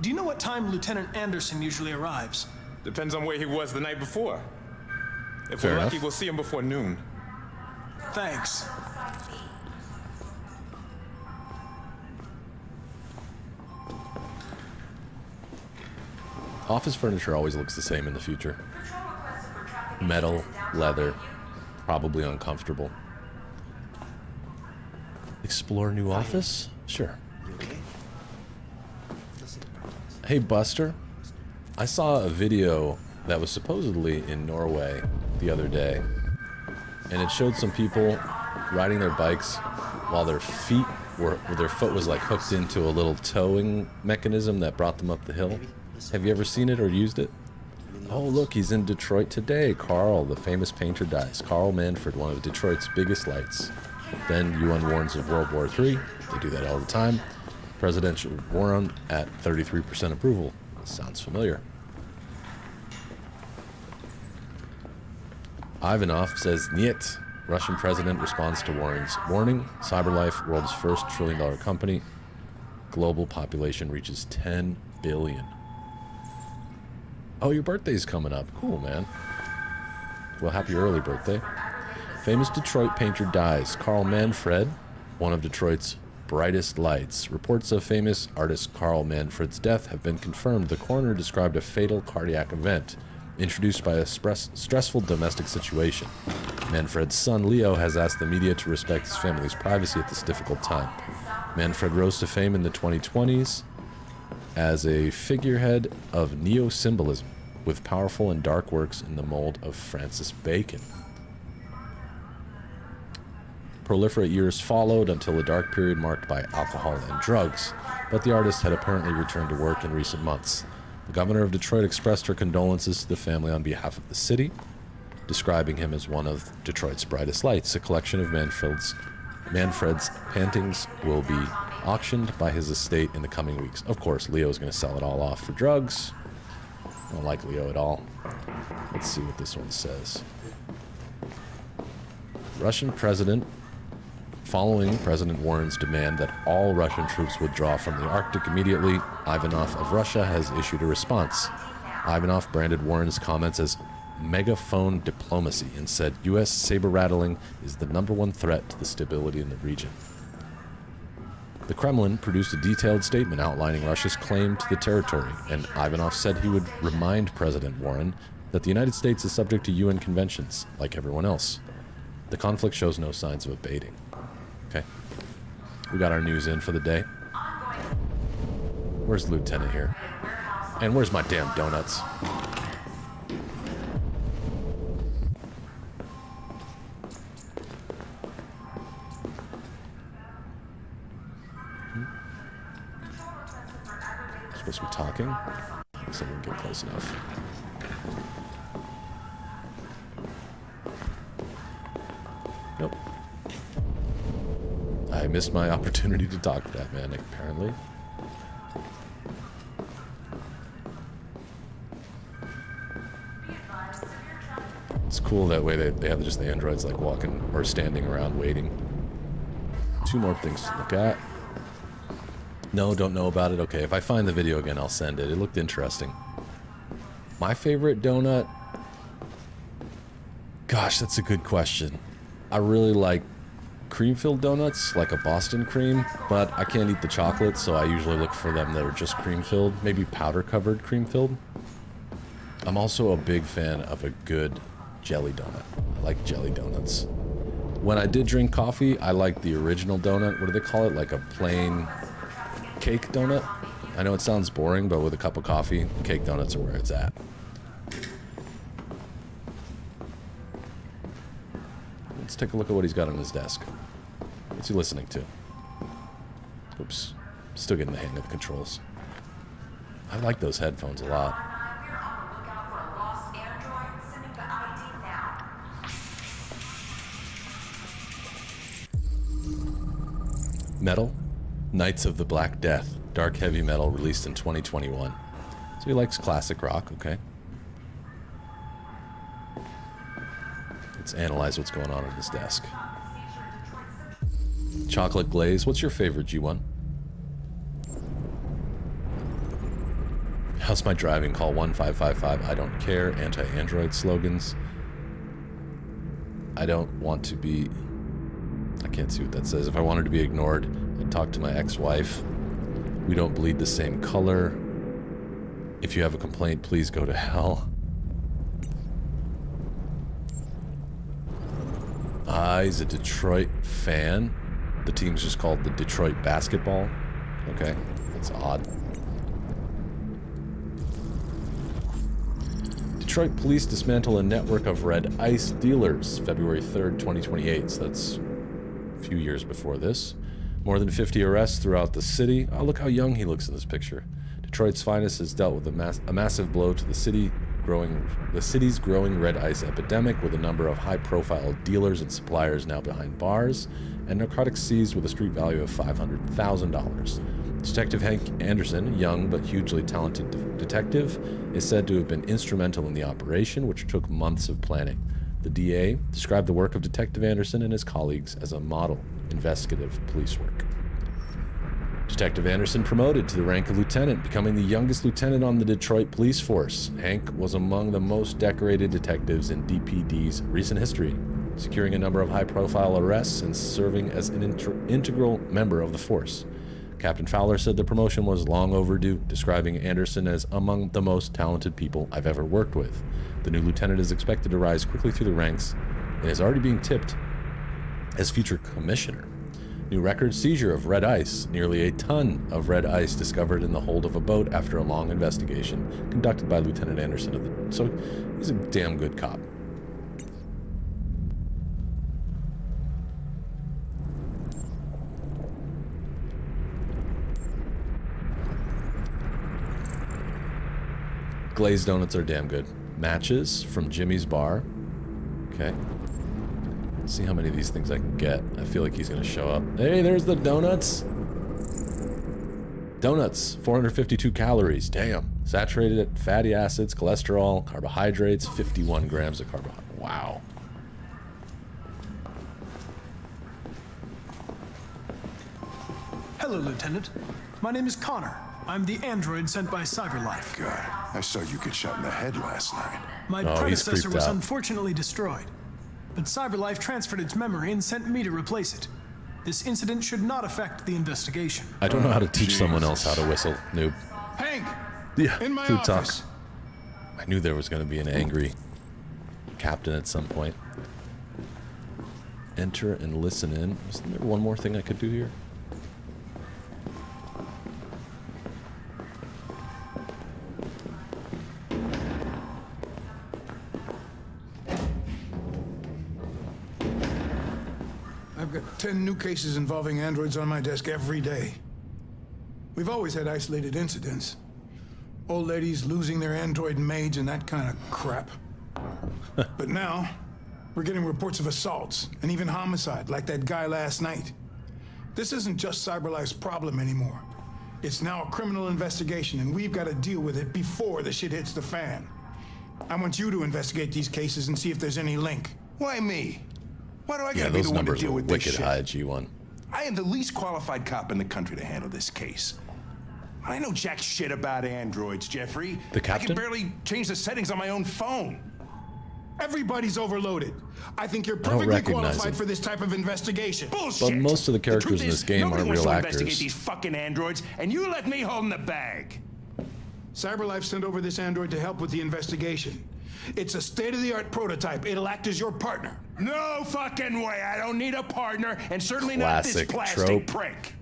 Do you know what time Lieutenant Anderson usually arrives? Depends on where he was the night before. If Fair we're lucky, enough. we'll see him before noon. Thanks. Office furniture always looks the same in the future. Metal, leather, probably uncomfortable. Explore new office? Sure. Hey Buster, I saw a video that was supposedly in Norway the other day, and it showed some people riding their bikes while their foot was like hooked into a little towing mechanism that brought them up the hill. Have you ever seen it or used it? Oh, look, he's in Detroit today. Carl, the famous painter, dies. Carl Manfred, one of Detroit's biggest lights. Then UN warns of World War III. They do that all the time. Presidential Warren at 33% approval. Sounds familiar. Ivanov says, "Niet." Russian president responds to Warren's warning. CyberLife, world's first trillion-dollar company. Global population reaches 10 billion. Oh, your birthday's coming up. Cool, man. Well, happy early birthday. Famous Detroit painter dies. Carl Manfred, one of Detroit's brightest lights. Reports of famous artist Carl Manfred's death have been confirmed. The coroner described a fatal cardiac event introduced by a stressful domestic situation. Manfred's son, Leo, has asked the media to respect his family's privacy at this difficult time. Manfred rose to fame in the 2020s as a figurehead of neo-symbolism, with powerful and dark works in the mold of Francis Bacon. Proliferate years followed until a dark period marked by alcohol and drugs, but the artist had apparently returned to work in recent months. The governor of Detroit expressed her condolences to the family on behalf of the city, describing him as one of Detroit's brightest lights. A collection of Manfred's paintings will be auctioned by his estate in the coming weeks. Of course, Leo's going to sell it all off for drugs. I don't like Leo at all. Let's see what this one says. Russian president, following President Warren's demand that all Russian troops withdraw from the Arctic immediately, Ivanov of Russia has issued a response. Ivanov branded Warren's comments as megaphone diplomacy and said U.S. saber-rattling is the #1 threat to the stability in the region. The Kremlin produced a detailed statement outlining Russia's claim to the territory, and Ivanov said he would remind President Warren that the United States is subject to UN conventions, like everyone else. The conflict shows no signs of abating. Okay. We got our news in for the day. Where's the lieutenant here? And where's my damn donuts? Supposed to be talking. So we can get close enough. Nope. I missed my opportunity to talk to that man, apparently. It's cool that way they have just the androids like walking or standing around waiting. 2 more things to look at. No, don't know about it. Okay, if I find the video again, I'll send it. It looked interesting. My favorite donut? Gosh, that's a good question. I really like cream-filled donuts, like a Boston cream, but I can't eat the chocolate, so I usually look for them that are just cream-filled, maybe powder-covered cream-filled. I'm also a big fan of a good jelly donut. I like jelly donuts. When I did drink coffee, I liked the original donut. What do they call it? Like a plain cake donut? I know it sounds boring, but with a cup of coffee, cake donuts are where it's at. Let's take a look at what he's got on his desk. What's he listening to? Oops. Still getting the hang of the controls. I like those headphones a lot. Metal? Knights of the Black Death. Dark heavy metal released in 2021. So he likes classic rock, okay. Let's analyze what's going on his desk. Chocolate glaze. What's your favorite G1? How's my driving? Call 1555. I don't care. Anti-Android slogans. I don't want to be... I can't see what that says. If I wanted to be ignored, I'd talk to my ex-wife. We don't bleed the same color. If you have a complaint, please go to hell. He's a Detroit fan. The team's just called the Detroit Basketball. Okay, that's odd. Detroit police dismantle a network of red ice dealers, February 3rd, 2028. So that's a few years before this. More than 50 arrests throughout the city. Oh, look how young he looks in this picture. Detroit's finest has dealt with a massive blow to the city's growing red ice epidemic, with a number of high-profile dealers and suppliers now behind bars, and narcotics seized with a street value of $500,000. Detective Hank Anderson, a young but hugely talented detective, is said to have been instrumental in the operation, which took months of planning. The DA described the work of Detective Anderson and his colleagues as a model investigative police work. Detective Anderson promoted to the rank of lieutenant, becoming the youngest lieutenant on the Detroit police force. Hank was among the most decorated detectives in DPD's recent history, securing a number of high-profile arrests and serving as an integral member of the force. Captain Fowler said the promotion was long overdue, describing Anderson as among the most talented people I've ever worked with. The new lieutenant is expected to rise quickly through the ranks and is already being tipped as future commissioner. New record seizure of red ice. Nearly a ton of red ice discovered in the hold of a boat after a long investigation conducted by Lieutenant Anderson. So he's a damn good cop. Glazed donuts are damn good. Matches from Jimmy's Bar. Okay. Let's see how many of these things I can get. I feel like he's going to show up. Hey, there's the donuts. Donuts, 452 calories. Damn. Saturated fatty acids, cholesterol, carbohydrates, 51 grams of carbohydrates. Wow. Hello, Lieutenant. My name is Connor. I'm the android sent by CyberLife. God, I saw you get shot in the head last night. My predecessor was unfortunately destroyed, but CyberLife transferred its memory and sent me to replace it. This incident should not affect the investigation. I don't know how to teach someone else how to whistle, noob. Hank! Yeah, in my food office. talk. I knew there was going to be an angry captain at some point. Enter and listen in. Wasn't there one more thing I could do here? I've got 10 new cases involving androids on my desk every day. We've always had isolated incidents. Old ladies losing their android maids and that kind of crap. But now, we're getting reports of assaults and even homicide, like that guy last night. This isn't just CyberLife's problem anymore. It's now a criminal investigation, and we've got to deal with it before the shit hits the fan. I want you to investigate these cases and see if there's any link. Why me? Why do I Yeah, gotta be those the one to numbers deal were with this wicked shit? high, G1. I am the least qualified cop in the country to handle this case. I know jack shit about androids, Jeffrey. The captain? I can barely change the settings on my own phone. Everybody's overloaded. I think you're I don't perfectly recognize qualified him. for this type of investigation. Bullshit. But most of the characters truth in this is, game nobody aren't wants real to actors. investigate these fucking androids, and you left me holding the bag. CyberLife sent over this android to help with the investigation. It's a state-of-the-art prototype. It'll act as your partner. No fucking way. I don't need a partner, and certainly Classic not this plastic trope. prick.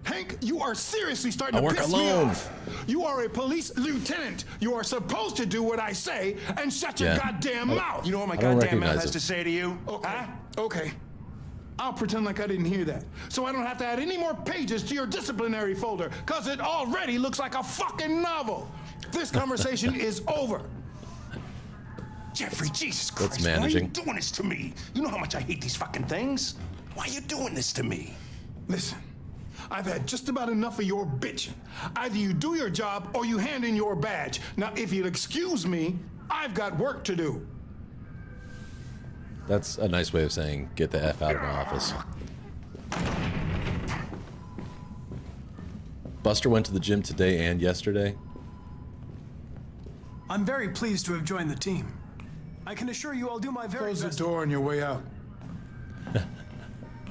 Hank, you are seriously starting I to work piss me alone. off. You are a police lieutenant. You are supposed to do what I say and shut your Yeah. goddamn mouth. You know what my I don't goddamn mouth recognize has him. to say to you? Okay. Huh? Okay. I'll pretend like I didn't hear that, so I don't have to add any more pages to your disciplinary folder, because it already looks like a fucking novel. This conversation is over. Jeffrey, Jesus That's Christ, why are you managing. doing this to me? You know how much I hate these fucking things? Why are you doing this to me? Listen, I've had just about enough of your bitching. Either you do your job or you hand in your badge. Now, if you'll excuse me, I've got work to do. That's a nice way of saying, get the F out of my office. Buster went to the gym today and yesterday. I'm very pleased to have joined the team. I can assure you I'll do my very Close best. the door on your way out.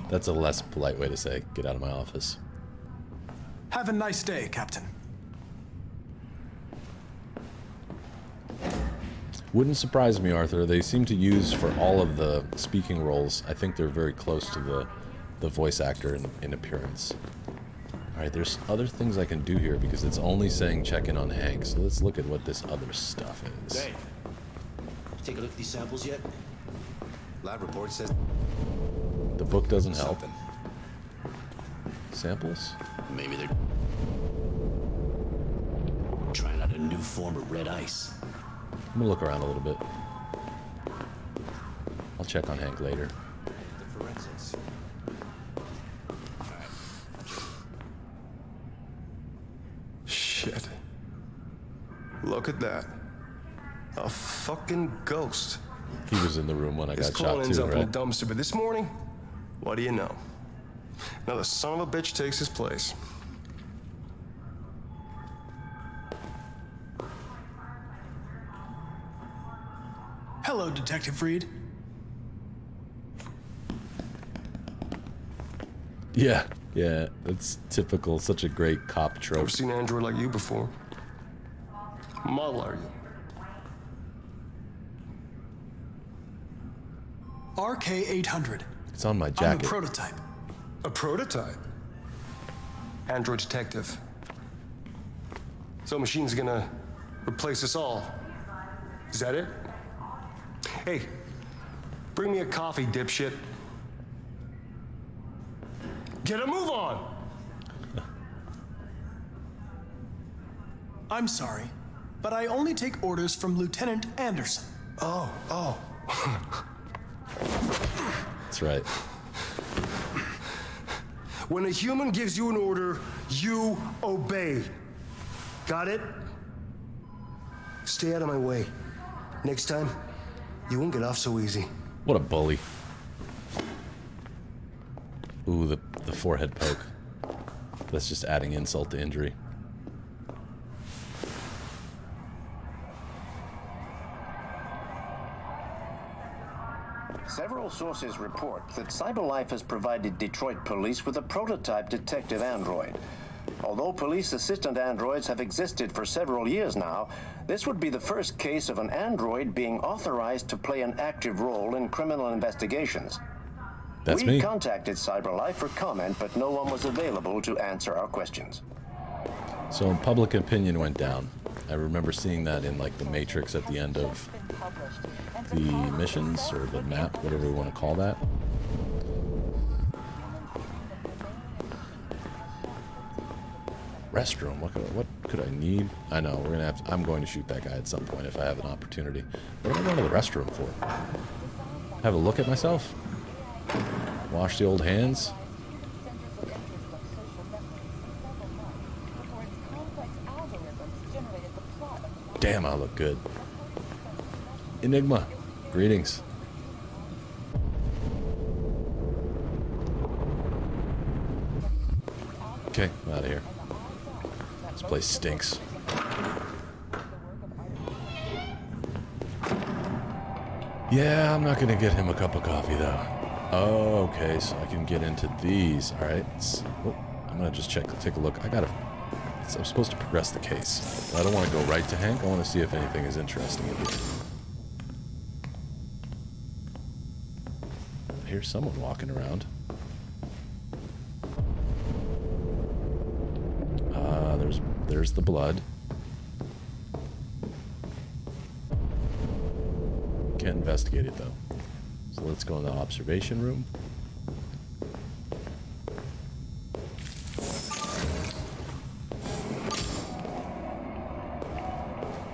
That's a less polite way to say, get out of my office. Have a nice day, Captain. Wouldn't surprise me, Arthur. They seem to use for all of the speaking roles. I think they're very close to the voice actor in appearance. All right, there's other things I can do here because it's only saying check in on Hank. So let's look at what this other stuff is. Hey, Take a look at these samples yet? Lab report says The book doesn't help. Samples? maybe they're trying out a new form of red ice. I'm gonna look around a little bit. I'll check on Hank later. The forensics. Shit. Look at that. A fucking ghost. He was in the room when I His got clone shot ends too, up right? in a dumpster, but this morning, what do you know? Another son of a bitch takes his place. Hello, Detective Reed. Yeah, yeah, it's typical. Such a great cop trope. Never seen an android like you before. Model are you? RK-800. It's on my I'm a jacket. prototype. A prototype? Android detective. So machine's gonna replace us all. Is that it? Hey, bring me a coffee, dipshit. Get a move on! I'm sorry, but I only take orders from Lieutenant Anderson. Oh. That's right. When a human gives you an order, you obey. Got it? Stay out of my way. Next time, you won't get off so easy. What a bully. Ooh, the forehead poke. That's just adding insult to injury. Several sources report that CyberLife has provided Detroit police with a prototype detective android. Although police assistant androids have existed for several years now, this would be the first case of an android being authorized to play an active role in criminal investigations. That's We me. contacted CyberLife for comment, but no one was available to answer our questions. So public opinion went down. I remember seeing that in like the Matrix at the end of the missions or the map, whatever we want to call that. Restroom. What could I need? I know we're gonna have to, I'm going to shoot that guy at some point if I have an opportunity. What am I going to the restroom for? Have a look at myself? Wash the old hands? Damn, I look good. Enigma, greetings. Okay, I'm out of here. This place stinks. Yeah, I'm not gonna get him a cup of coffee though. Oh, okay, so I can get into these. All right, I'm gonna just take a look. I'm supposed to progress the case. I don't want to go right to Hank. I want to see if anything is interesting in here. I hear someone walking around. There's the blood. Can't investigate it though. So let's go in the observation room.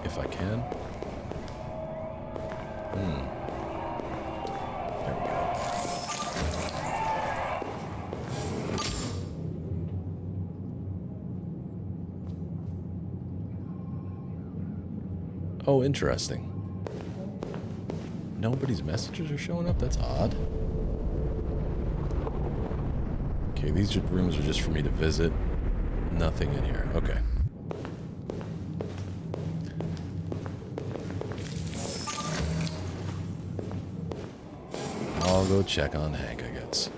If I can. There we go. Oh, interesting. Nobody's messages are showing up? That's odd. Okay, these rooms are just for me to visit. Nothing in here. Okay. I'll go check on Hank, I guess.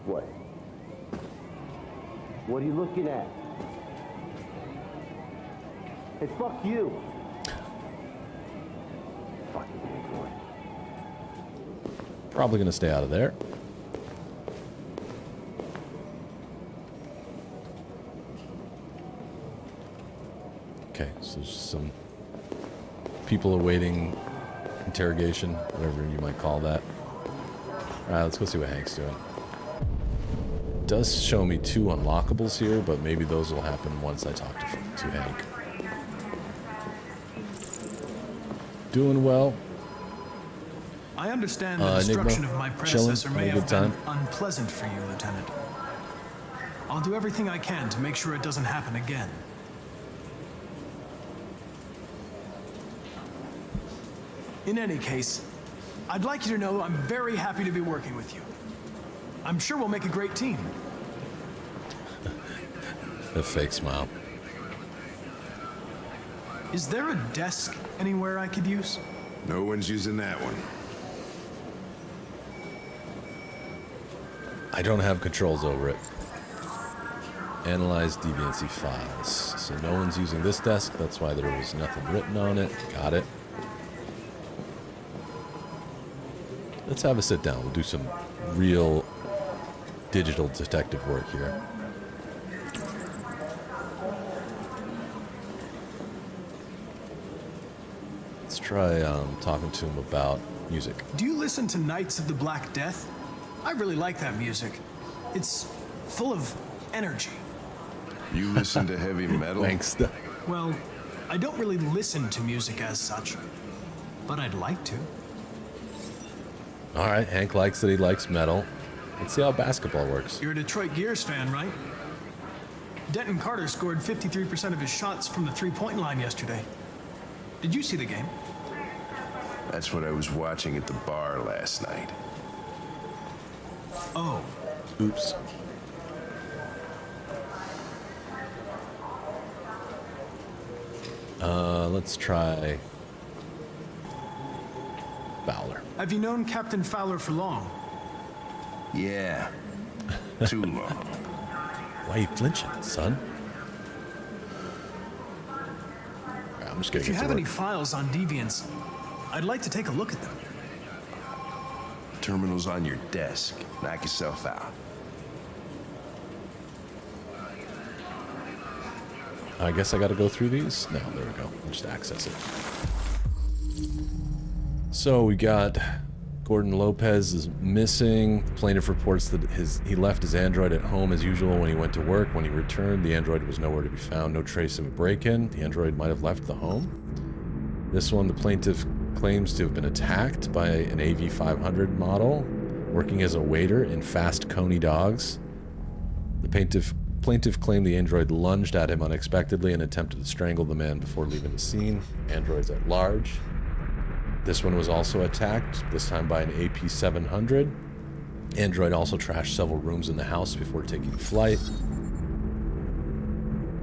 What? What are you looking at? Hey, fuck you! Fucking android. Probably gonna stay out of there. Okay, so there's some people awaiting interrogation, whatever you might call that. Alright, let's go see what Hank's doing. Does show me 2 unlockables here, but maybe those will happen once I talk to Hank. Doing well. I understand the destruction of my predecessor may have been unpleasant for you, Lieutenant. I'll do everything I can to make sure it doesn't happen again. In any case, I'd like you to know I'm very happy to be working with you. I'm sure we'll make a great team. A fake smile. Is there a desk anywhere I could use? No one's using that one. I don't have controls over it. Analyze deviancy files. So no one's using this desk. That's why there was nothing written on it. Got it. Let's have a sit down. We'll do some real digital detective work here. Let's try talking to him about music. Do you listen to Knights of the Black Death? I really like that music. It's full of energy. You listen to heavy metal? Thanks. Well, I don't really listen to music as such, but I'd like to. All right, Hank likes that he likes metal. Let's see how basketball works. You're a Detroit Gears fan, right? Denton Carter scored 53% of his shots from the three-point line yesterday. Did you see the game? That's what I was watching at the bar last night. Oh. Oops. Let's try Fowler. Have you known Captain Fowler for long? Yeah. Too long. Why are you flinching, son? I'm just gonna If you have any files on deviants, I'd like to take a look at them. Terminal's on your desk. Knock yourself out. I guess I gotta go through these? No, there we go. I'll just access it. So we got Gordon Lopez is missing. Plaintiff reports that he left his android at home as usual when he went to work. When he returned, the android was nowhere to be found. No trace of a break-in. The android might have left the home. This one, the plaintiff claims to have been attacked by an AV-500 model working as a waiter in Fast Coney Dogs. The plaintiff claimed the android lunged at him unexpectedly and attempted to strangle the man before leaving the scene. Androids at large. This one was also attacked, this time by an AP-700. Android also trashed several rooms in the house before taking flight.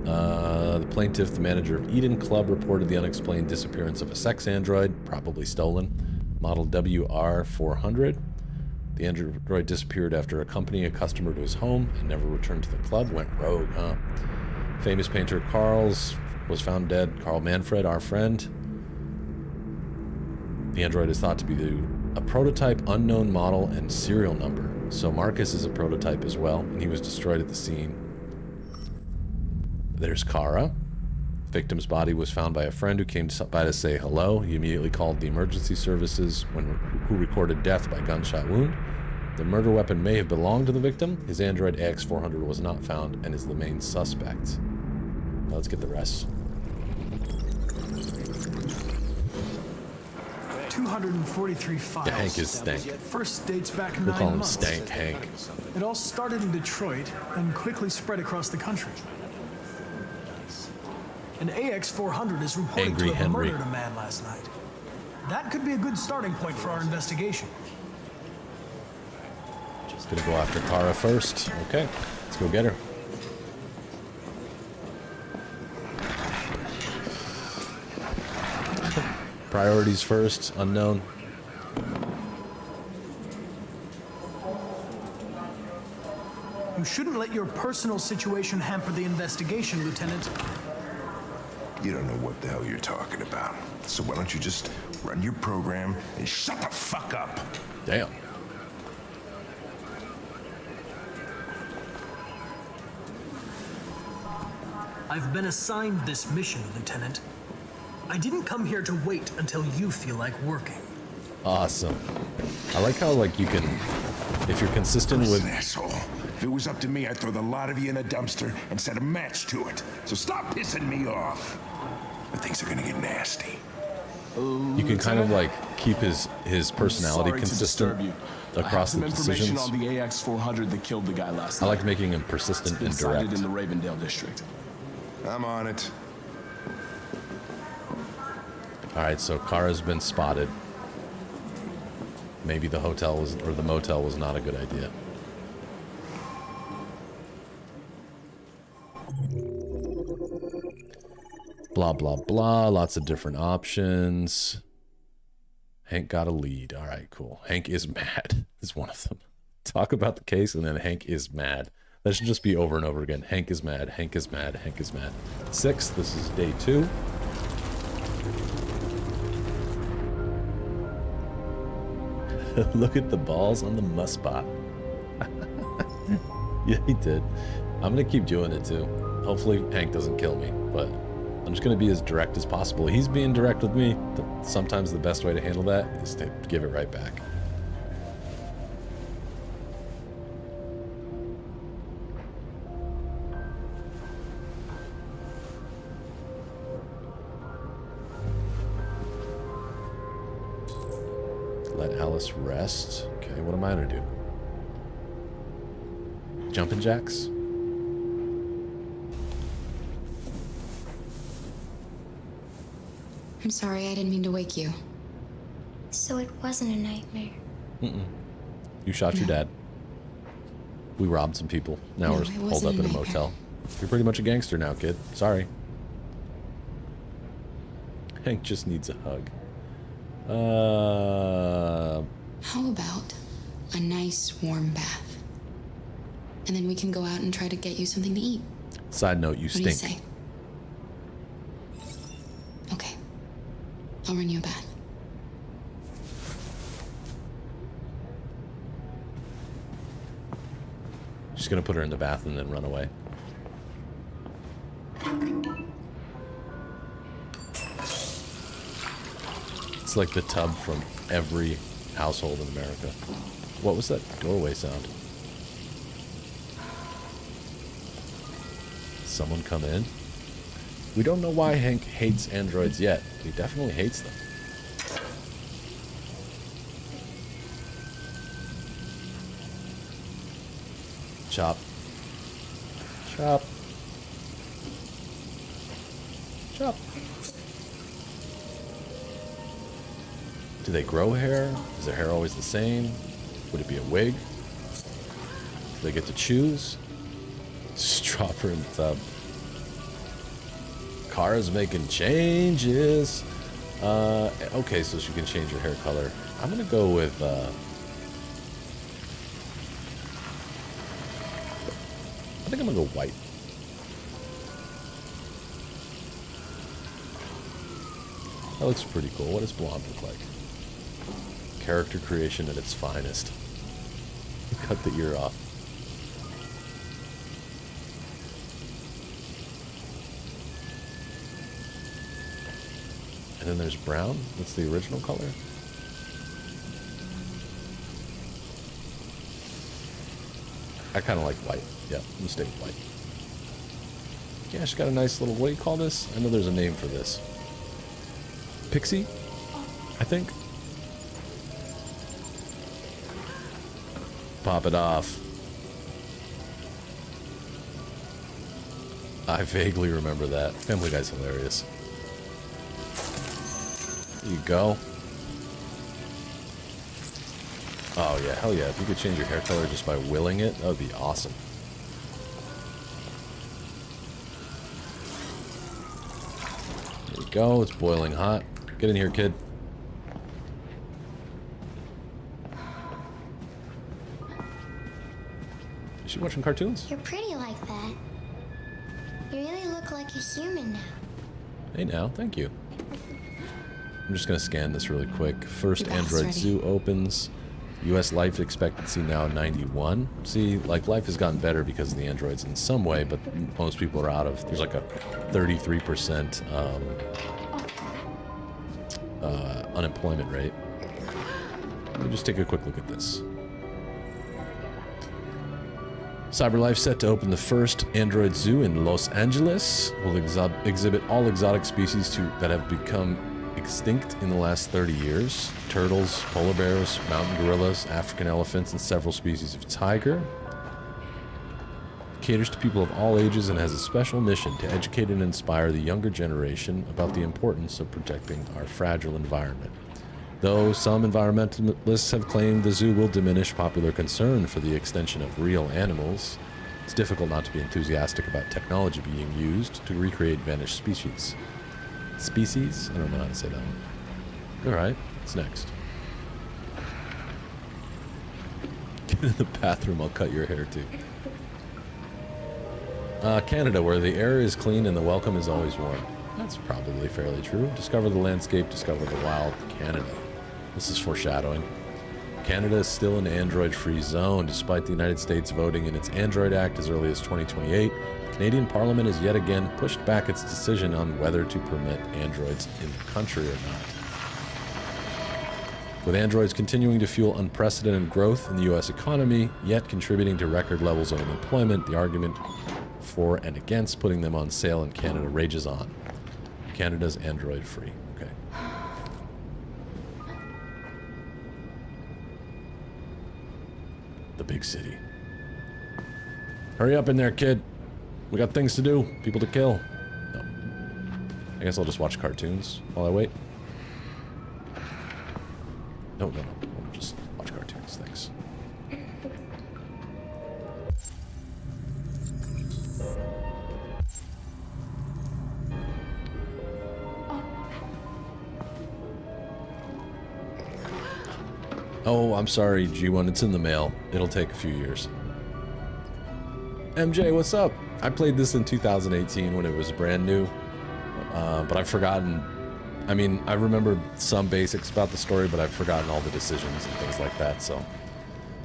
The plaintiff, the manager of Eden Club, reported the unexplained disappearance of a sex android, probably stolen, model WR-400. The android disappeared after accompanying a customer to his home and never returned to the club. Went rogue, huh? Famous painter Carl's was found dead. Carl Manfred, our friend. The android is thought to be a prototype, unknown model, and serial number. So Marcus is a prototype as well, and he was destroyed at the scene. There's Kara. Victim's body was found by a friend who came by to say hello. He immediately called the emergency services who recorded death by gunshot wound. The murder weapon may have belonged to the victim. His android AX-400 was not found and is the main suspect. Now let's get the rest. 243 files. Yeah, Hank is stank. First dates back We'll 9 call him months. Stank Hank. It all started in Detroit and quickly spread across the country. An AX-400 is reported Angry to have Henry. murdered a man last night. That could be a good starting point for our investigation. Just gonna go after Kara first. Okay, let's go get her. Priorities first, unknown. You shouldn't let your personal situation hamper the investigation, Lieutenant. You don't know what the hell you're talking about. So why don't you just run your program and shut the fuck up? Damn. I've been assigned this mission, Lieutenant. I didn't come here to wait until you feel like working. Awesome. I like how, like, you can, if you're consistent with... Listen, asshole. If it was up to me, I'd throw the lot of you in a dumpster and set a match to it. So stop pissing me off. But things are gonna get nasty. You can kind of, like, keep his personality consistent across the decisions. On the AX-400 that killed the guy last night. I like making him persistent and direct. In the Ravendale district. I'm on it. Alright, so Kara's been spotted. Maybe the hotel was, or the motel was not a good idea. Blah, blah, blah. Lots of different options. Hank got a lead. All right, cool. Hank is mad is one of them. Talk about the case and then Hank is mad. That should just be over and over again. Hank is mad. Hank is mad. Hank is mad. 6. This is day 2. Look at the balls on the musbot. Yeah, he did. I'm going to keep doing it too. Hopefully Hank doesn't kill me, but I'm just going to be as direct as possible. He's being direct with me. Sometimes the best way to handle that is to give it right back. Let Alice rest. Okay, what am I going to do? Jumping jacks? I'm sorry, I didn't mean to wake you. So it wasn't a nightmare. Mm-mm. You shot your dad. We robbed some people. Now we're holed up in a motel. You're pretty much a gangster now, kid. Sorry. Hank just needs a hug. How about a nice warm bath? And then we can go out and try to get you something to eat. Side note, you stink. What do you say? Okay. I'll run you a bath. She's gonna put her in the bath and then run away. It's like the tub from every household in America. What was that doorway sound? Someone come in? We don't know why Hank hates androids yet. He definitely hates them. Chop. Chop. Chop. Do they grow hair? Is their hair always the same? Would it be a wig? Do they get to choose? Just drop her in the tub. Kara's making changes. Okay, so she can change her hair color. I'm gonna go with I think I'm gonna go white. That looks pretty cool. What does blonde look like? Character creation at its finest. Cut the ear off. And then there's brown. That's the original color. I kind of like white. Yeah, I'm gonna stay with white. Yeah, she's got a nice little, what do you call this? I know there's a name for this. Pixie, I think. Pop it off. I vaguely remember that. Family Guy's hilarious. There you go. Oh yeah, hell yeah. If you could change your hair color just by willing it, that would be awesome. There you go, it's boiling hot. Get in here, kid. Is she watching cartoons? You're pretty like that. You really look like a human now. Hey now, thank you. I'm just gonna scan this really quick. First Android Zoo opens. U.S. life expectancy now 91. See, like, life has gotten better because of the androids in some way, but most people are out of... There's like a 33% unemployment rate. Let me just take a quick look at this. CyberLife set to open the first android zoo in Los Angeles. Will exhibit all exotic species that have become extinct in the last 30 years. Turtles, polar bears, mountain gorillas, African elephants, and several species of tiger. Caters to people of all ages and has a special mission to educate and inspire the younger generation about the importance of protecting our fragile environment. Though some environmentalists have claimed the zoo will diminish popular concern for the extension of real animals, it's difficult not to be enthusiastic about technology being used to recreate vanished species. Species? I don't know how to say that one. Alright, what's next? Get in the bathroom, I'll cut your hair too. Canada, where the air is clean and the welcome is always warm. That's probably fairly true. Discover the landscape, discover the wild. Canada. This is foreshadowing. Canada is still an android-free zone, despite the United States voting in its Android Act as early as 2028. The Canadian Parliament has yet again pushed back its decision on whether to permit androids in the country or not. With androids continuing to fuel unprecedented growth in the U.S. economy, yet contributing to record levels of unemployment, the argument for and against putting them on sale in Canada rages on. Canada's android-free. Okay. The big city. Hurry up in there, kid. We got things to do. People to kill. No. I guess I'll just watch cartoons while I wait. No. I'll just watch cartoons. Thanks. Oh, I'm sorry, G1. It's in the mail. It'll take a few years. MJ, what's up? I played this in 2018 when it was brand new, but I've forgotten. I mean, I remember some basics about the story, but I've forgotten all the decisions and things like that. So,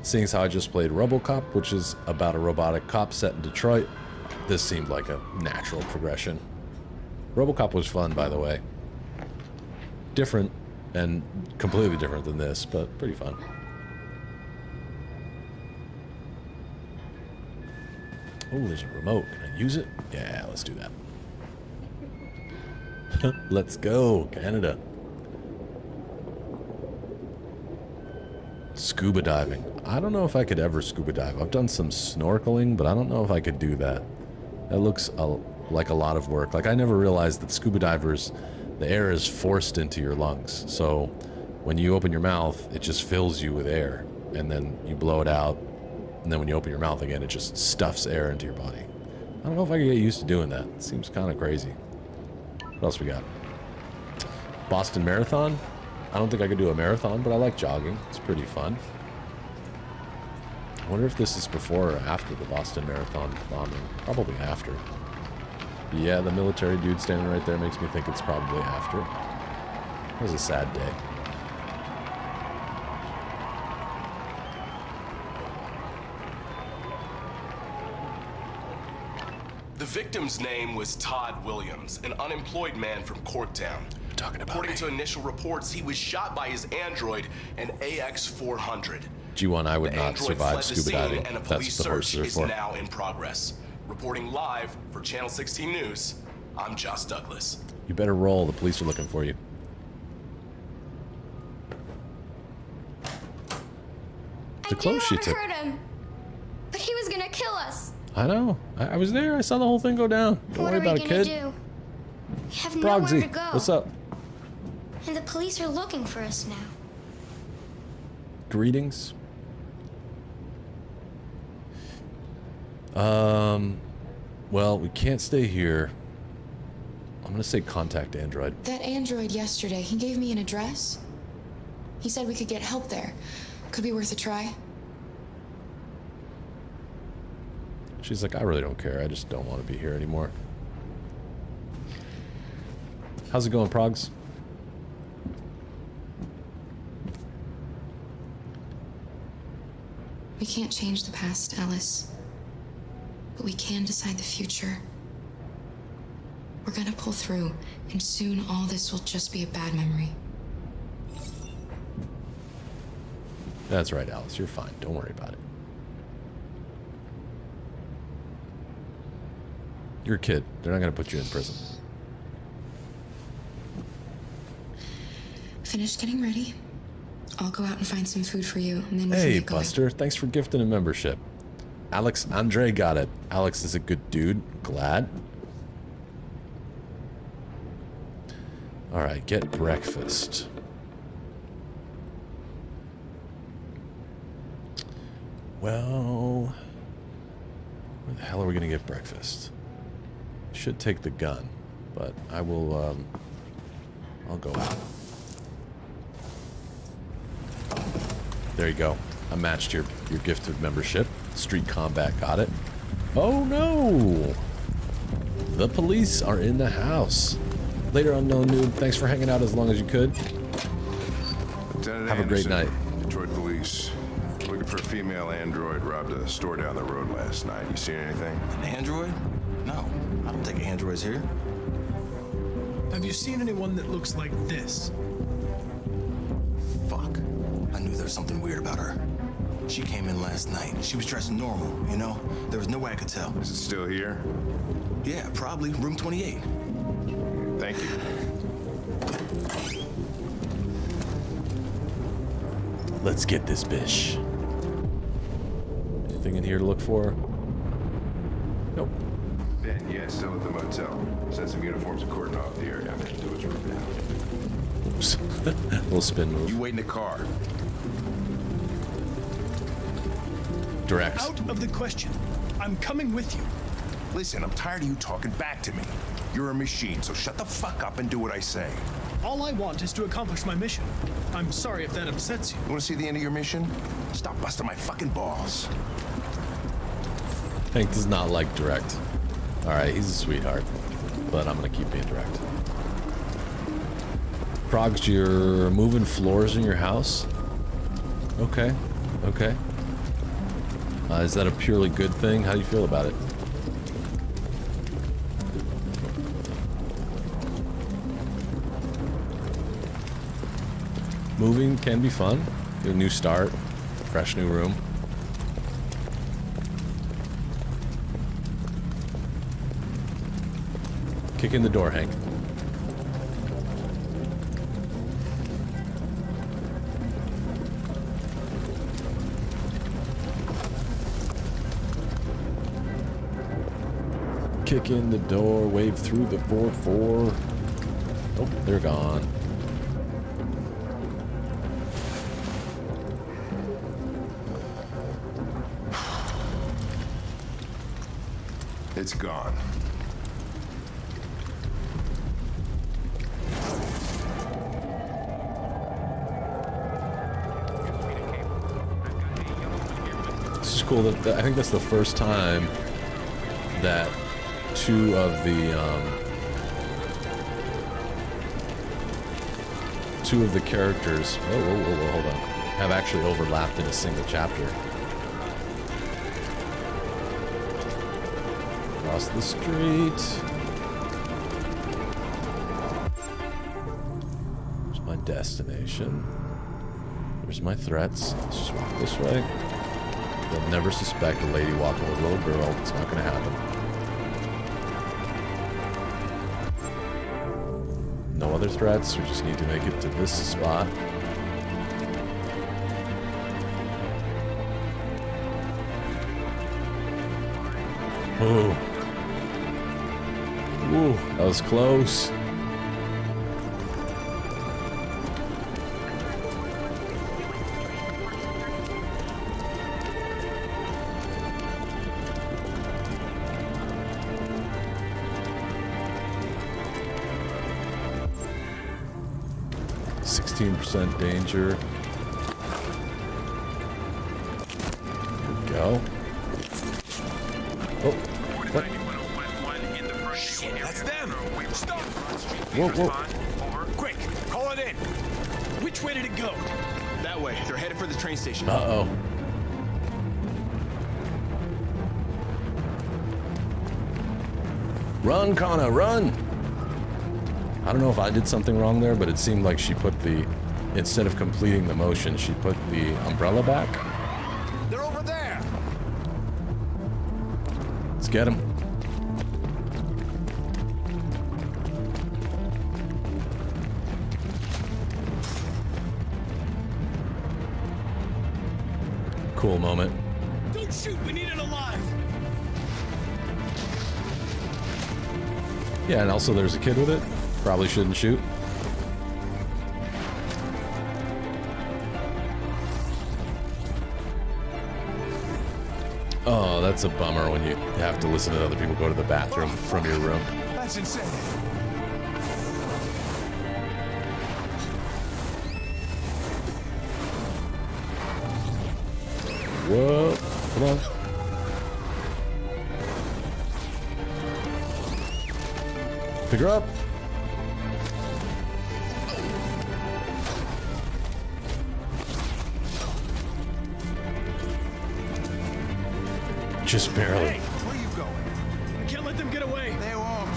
seeing as how I just played RoboCop, which is about a robotic cop set in Detroit, this seemed like a natural progression. RoboCop was fun, by the way. Different. And completely different than this, but pretty fun. Oh, there's a remote. Can I use it? Yeah, let's do that. Let's go, Canada. Scuba diving. I don't know if I could ever scuba dive. I've done some snorkeling, but I don't know if I could do that. That looks like a lot of work. Like, I never realized that scuba divers... The air is forced into your lungs, so when you open your mouth, it just fills you with air, and then you blow it out, and then when you open your mouth again, it just stuffs air into your body. I don't know if I can get used to doing that. It seems kind of crazy. What else we got? Boston Marathon? I don't think I could do a marathon, but I like jogging. It's pretty fun. I wonder if this is before or after the Boston Marathon bombing. Probably after. Yeah, the military dude standing right there makes me think it's probably after. It was a sad day. The victim's name was Todd Williams, an unemployed man from Corktown. According to initial reports, he was shot by his android, an AX-400. G1, I would not survive scuba diving. And a That's police the search horses is are for. now in progress. Reporting live for Channel 16 News, I'm Josh Douglas. You better roll. The police are looking for you. The clothes she took. I hurt him, but he was gonna kill us. I know. I was there. I saw the whole thing go down. Don't worry about it, kid. What are we gonna do? We have nowhere to go. What's up? And the police are looking for us now. Greetings. Well, we can't stay here. I'm gonna say contact Android. That android yesterday, he gave me an address. He said we could get help there. Could be worth a try. She's like, I really don't care. I just don't want to be here anymore. How's it going, Progs? We can't change the past, Alice. But we can decide the future. We're gonna pull through, and soon all this will just be a bad memory. That's right, Alice. You're fine. Don't worry about it. You're a kid. They're not going to put you in prison. Finished getting ready. I'll go out and find some food for you, and then we can Hey, get going. Buster. Thanks for gifting a membership. Alex Andre got it. Alex is a good dude. Glad. All right, get breakfast. Well, where the hell are we going to get breakfast? Should take the gun, but I will, I'll go out. There you go. I matched your gifted membership. Street Combat got it. Oh no! The police are in the house. Later, unknown noob. Thanks for hanging out as long as you could. Lieutenant Have a great night. Detroit Police. Looking for a female android. Robbed a store down the road last night. You seen anything? An android? No, I don't think androids here. Have you seen anyone that looks like this? Fuck. I knew there was something weird about her. She came in last night. She was dressed normal, you know? There was no way I could tell. Is it still here? Yeah, probably. Room 28. Thank you. Let's get this bitch. Anything in here to look for? Nope. Ben, yeah, still at the motel. Sent some uniforms and cordon off the area. I'm heading to his room now. Oops. Little spin move. You wait in the car. Direct. Out of the question. I'm coming with you. Listen, I'm tired of you talking back to me. You're a machine, so shut the fuck up and do what I say. All I want is to accomplish my mission. I'm sorry if that upsets you. You want to see the end of your mission? Stop busting my fucking balls. Hank does not like direct. Alright, he's a sweetheart. But I'm gonna keep being direct. Progs, you're moving floors in your house? Okay. Okay. Is that a purely good thing? How do you feel about it? Moving can be fun. Get a new start. Fresh new room. Kick in the door, Hank. Kick in the door, wave through the 4-4. Oh, they're gone. It's gone. This is cool. That I think that's the first time that two of the characters, whoa, hold on, have actually overlapped in a single chapter. Across the street. There's my destination. There's my threats. Let's just walk this way. They'll never suspect a lady walking with a little girl. It's not going to happen. No other threats. We just need to make it to this spot. Ooh. Ooh, that was close. %, danger. Here we go. Oh, what? Shit, that's them! Stop! Whoa. Quick, call it in! Which way did it go? That way. They're headed for the train station. Uh-oh. Run, Kana, run! I don't know if I did something wrong there, but it seemed like she put the... Instead of completing the motion, she put the umbrella back. They're over there! Let's get him. Cool moment. Don't shoot, we need it alive. Yeah, and also there's a kid with it. Probably shouldn't shoot. Oh, that's a bummer when you have to listen to other people go to the bathroom from your room. That's insane. Whoa, come on. Pick her up. Just barely. Hey, where you going? I can't let them get away. They won't.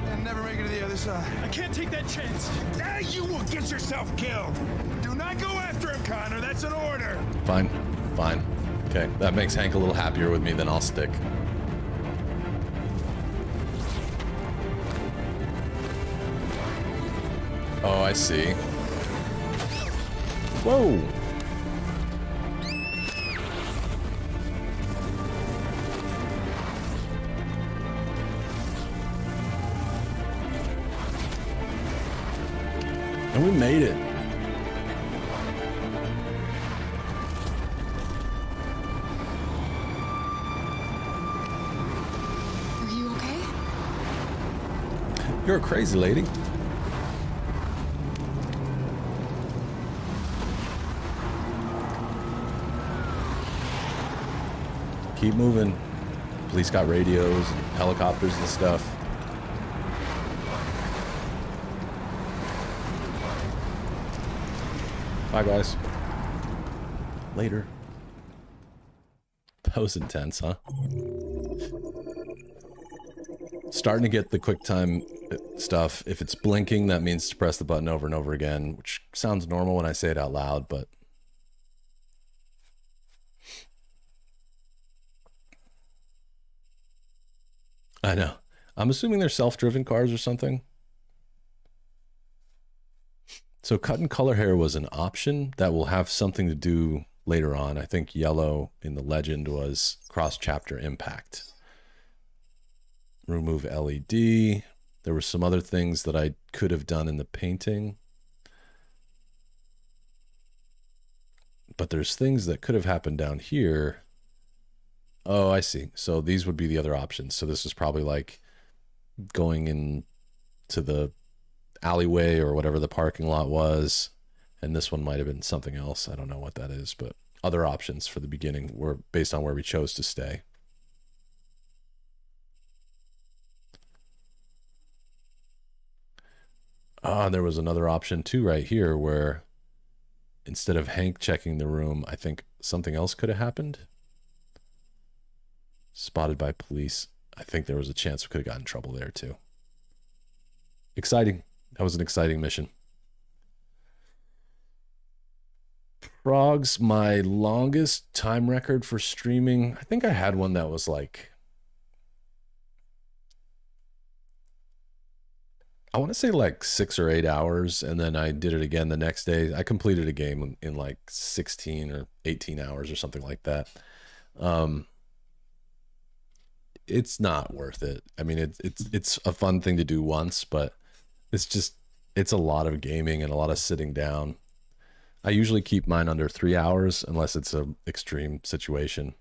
They'll never make it to the other side. I can't take that chance. Now you will get yourself killed. Do not go after him, Connor. That's an order. Fine, fine. Okay, that makes Hank a little happier with me, then I'll stick. Oh, I see. Whoa! And we made it. Are you okay? You're a crazy lady. Keep moving. Police got radios and helicopters and stuff. Bye, guys. Later. That was intense, huh? Starting to get the QuickTime stuff. If it's blinking, that means to press the button over and over again, which sounds normal when I say it out loud, but... I know. I'm assuming they're self-driven cars or something. So cut and color hair was an option that will have something to do later on. I think yellow in the legend was cross-chapter impact. Remove LED. There were some other things that I could have done in the painting. But there's things that could have happened down here. Oh, I see. So these would be the other options. So this is probably like going in to the alleyway or whatever the parking lot was. And this one might have been something else. I don't know what that is, but other options for the beginning were based on where we chose to stay. There was another option too right here where instead of Hank checking the room, I think something else could have happened. Spotted by police. I think there was a chance we could have gotten in trouble there too. Exciting. That was an exciting mission. Frogs, my longest time record for streaming. I think I had one that was like, I want to say like 6 or 8 hours, and then I did it again the next day. I completed a game in like 16 or 18 hours or something like that. It's not worth it. I mean, it's a fun thing to do once, but it's a lot of gaming and a lot of sitting down. I usually keep mine under 3 hours unless it's an extreme situation.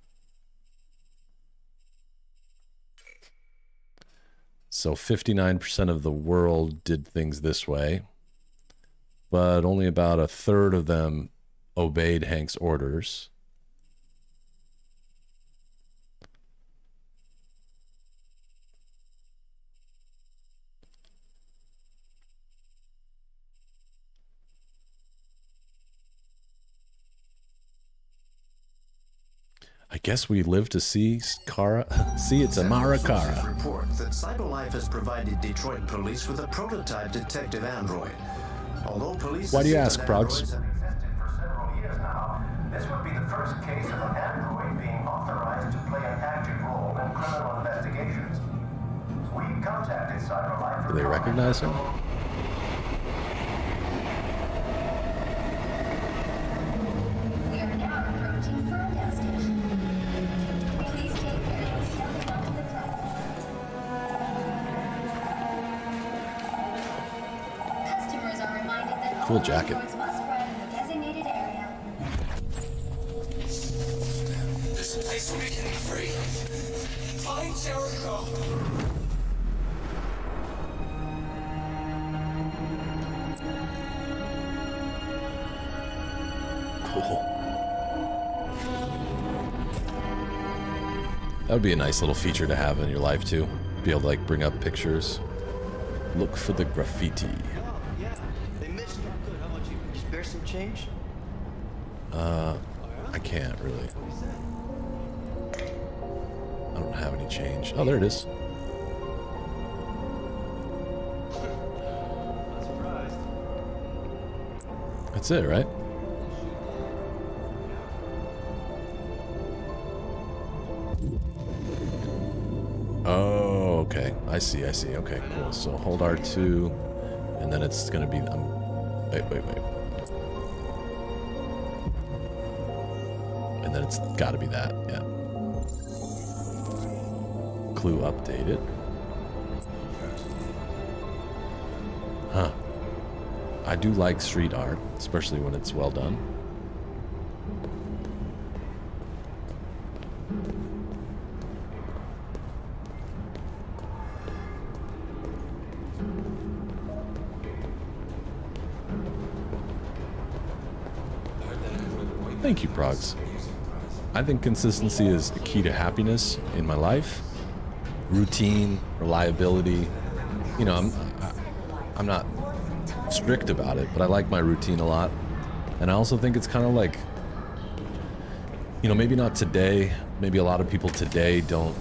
So 59% of the world did things this way, but only about a third of them obeyed Hank's orders. I guess we live to see Kara. See, it's Amara Kara. Report that CyberLife has provided Detroit police with a prototype detective android. Although police Why do you ask, Progs? This would be the first case of an android being authorized to play an active role in criminal investigations. We contacted CyberLife. Do they recognize him? We are now approaching Ferndale Station. Please take care of stepping onto the platform. Customers are reminded that Cool all jacket. androids must ride in the designated area. There's a place where we can be free. Find Jericho. Cool. That would be a nice little feature to have in your life too. Be able to like bring up pictures. Look for the graffiti. Yeah, they missed you. Good, how about you? Spare some change? I can't really. I don't have any change. Oh, there it is. Not surprised. That's it, right? Oh, okay. I see. Okay, cool. So hold R2, and then it's gonna be. Wait. And then it's got to be that. Yeah. Clue updated. Huh. I do like street art, especially when it's well done. Thank you, Progs. I think consistency is the key to happiness in my life. Routine, reliability. You know, I'm not strict about it, but I like my routine a lot. And I also think it's kind of like, you know, maybe not today. Maybe a lot of people today don't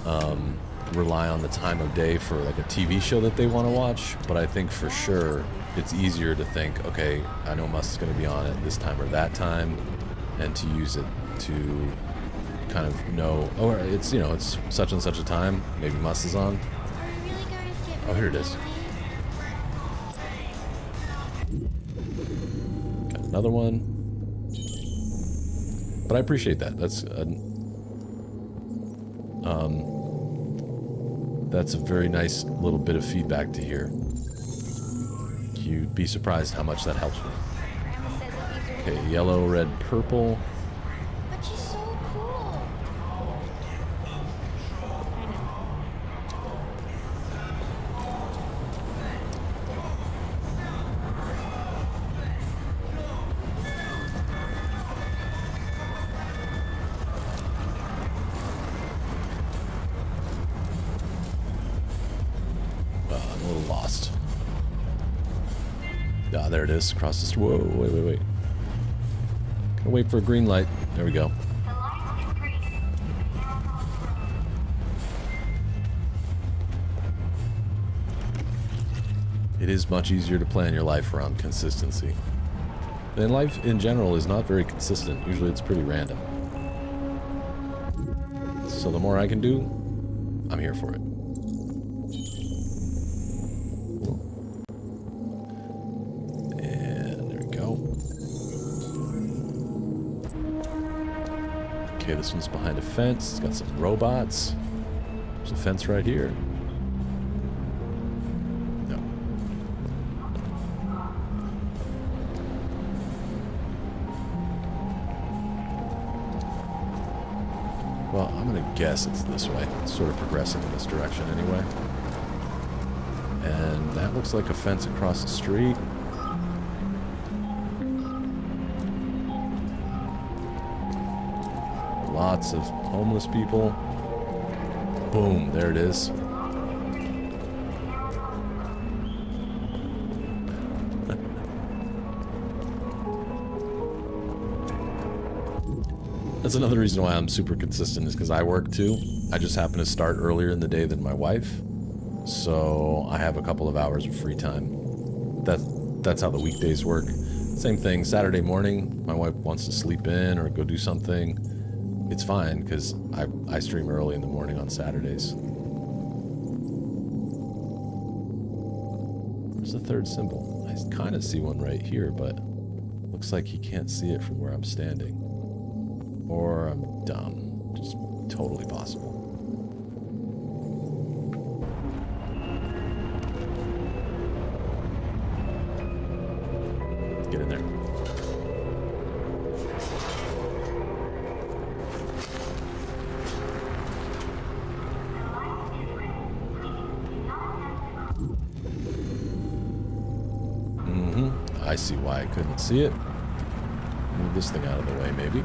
rely on the time of day for like a TV show that they want to watch. But I think for sure it's easier to think, okay, I know Musk is going to be on at this time or that time, and to use it to kind of know, oh, it's, you know, it's such and such a time. Maybe Musk is on. Oh, here it is. Got another one. But I appreciate that. That's a very nice little bit of feedback to hear. You'd be surprised how much that helps me. Okay, yellow, red, purple. But she's so cool. I'm a little lost. Ah, there it is. Across the street. Whoa, wait. Gonna wait for a green light. There we go. It is much easier to plan your life around consistency. And life in general is not very consistent. Usually it's pretty random. So the more I can do, I'm here for it. And there we go. Okay, this one's behind a fence. It's got some robots. There's a fence right here. No. Well, I'm gonna guess it's this way. It's sort of progressing in this direction anyway. And that looks like a fence across the street. Lots of homeless people. Boom, there it is. That's another reason why I'm super consistent, is because I work too. I just happen to start earlier in the day than my wife, so I have a couple of hours of free time. That's how the weekdays work. Same thing, Saturday morning, my wife wants to sleep in or go do something. It's fine, because I stream early in the morning on Saturdays. Where's the third symbol? I kind of see one right here, but looks like he can't see it from where I'm standing. Or I'm dumb. Just totally possible. Get in there. I see why I couldn't see it. Move this thing out of the way, maybe.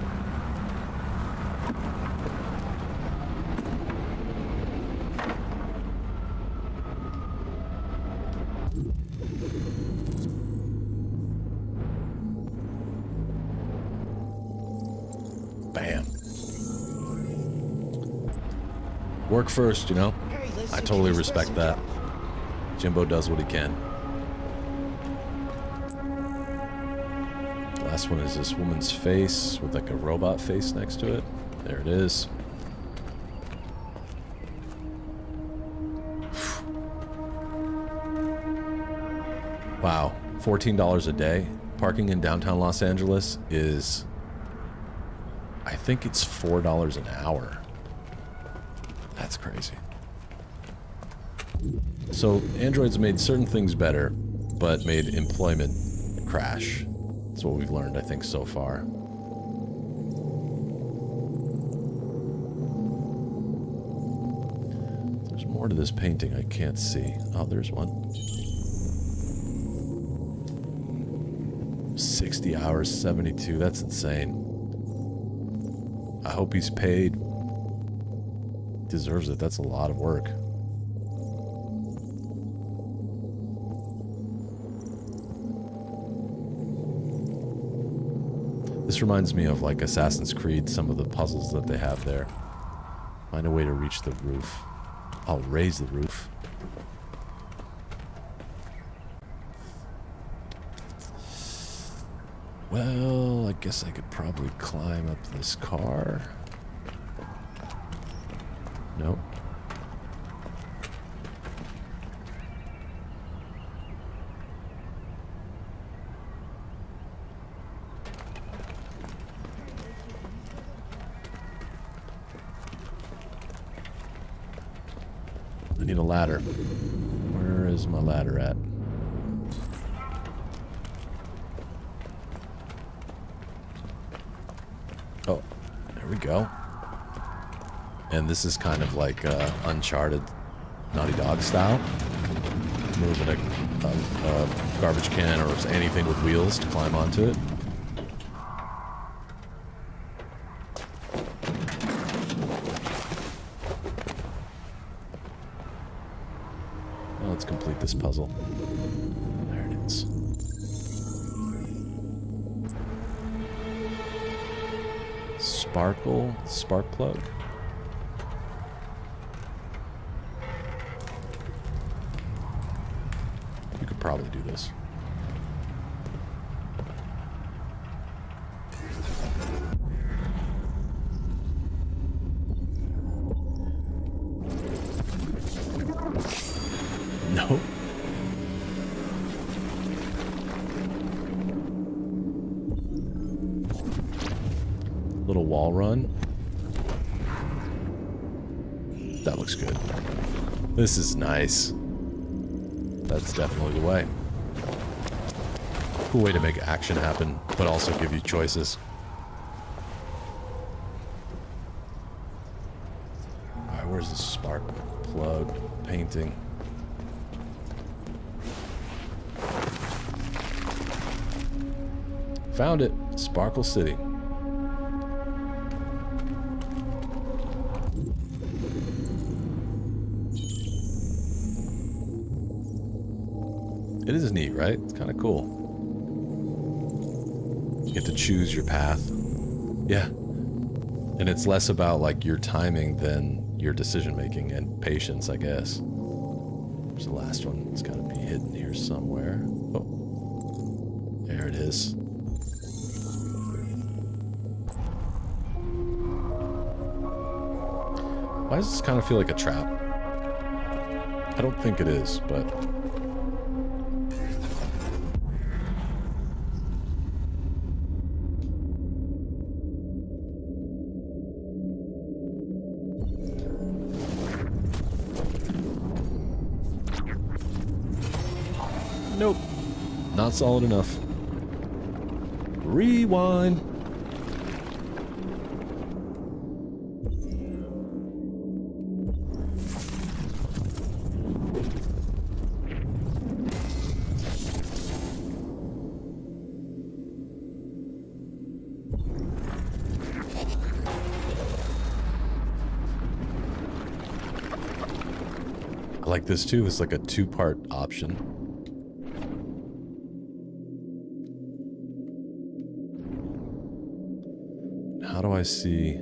Bam. Work first, you know? I totally respect that. Jimbo does what he can. Last one is this woman's face with like a robot face next to it. There it is. Wow, $14 a day. Parking in downtown Los Angeles is, I think it's $4 an hour. That's crazy. So androids made certain things better, but made employment crash. That's what we've learned, I think, so far. There's more to this painting I can't see. Oh, there's one. 60 hours, 72. That's insane. I hope he's paid. Deserves it. That's a lot of work. This reminds me of like Assassin's Creed, some of the puzzles that they have there. Find a way to reach the roof. I'll raise the roof. Well, I guess I could probably climb up this car. Nope. I need a ladder. Where is my ladder at? Oh, there we go. And this is kind of like Uncharted Naughty Dog style. Moving a garbage can or anything with wheels to climb onto it. Well, let's complete this puzzle. There it is. Spark plug. You could probably do this. No. Little wall run. That looks good. This is nice. That's definitely the way. Cool way to make action happen, but also give you choices. Alright, where's the spark plug painting? Found it. Sparkle City. It is neat, right? It's kind of cool. You get to choose your path. Yeah. And it's less about like your timing than your decision making and patience, I guess. There's the last one. It's got to be hidden here somewhere. Oh, there it is. Why does this kind of feel like a trap? I don't think it is, but... Nope. Not solid enough. Rewind. I like this too. It's like a two-part option. How do I see?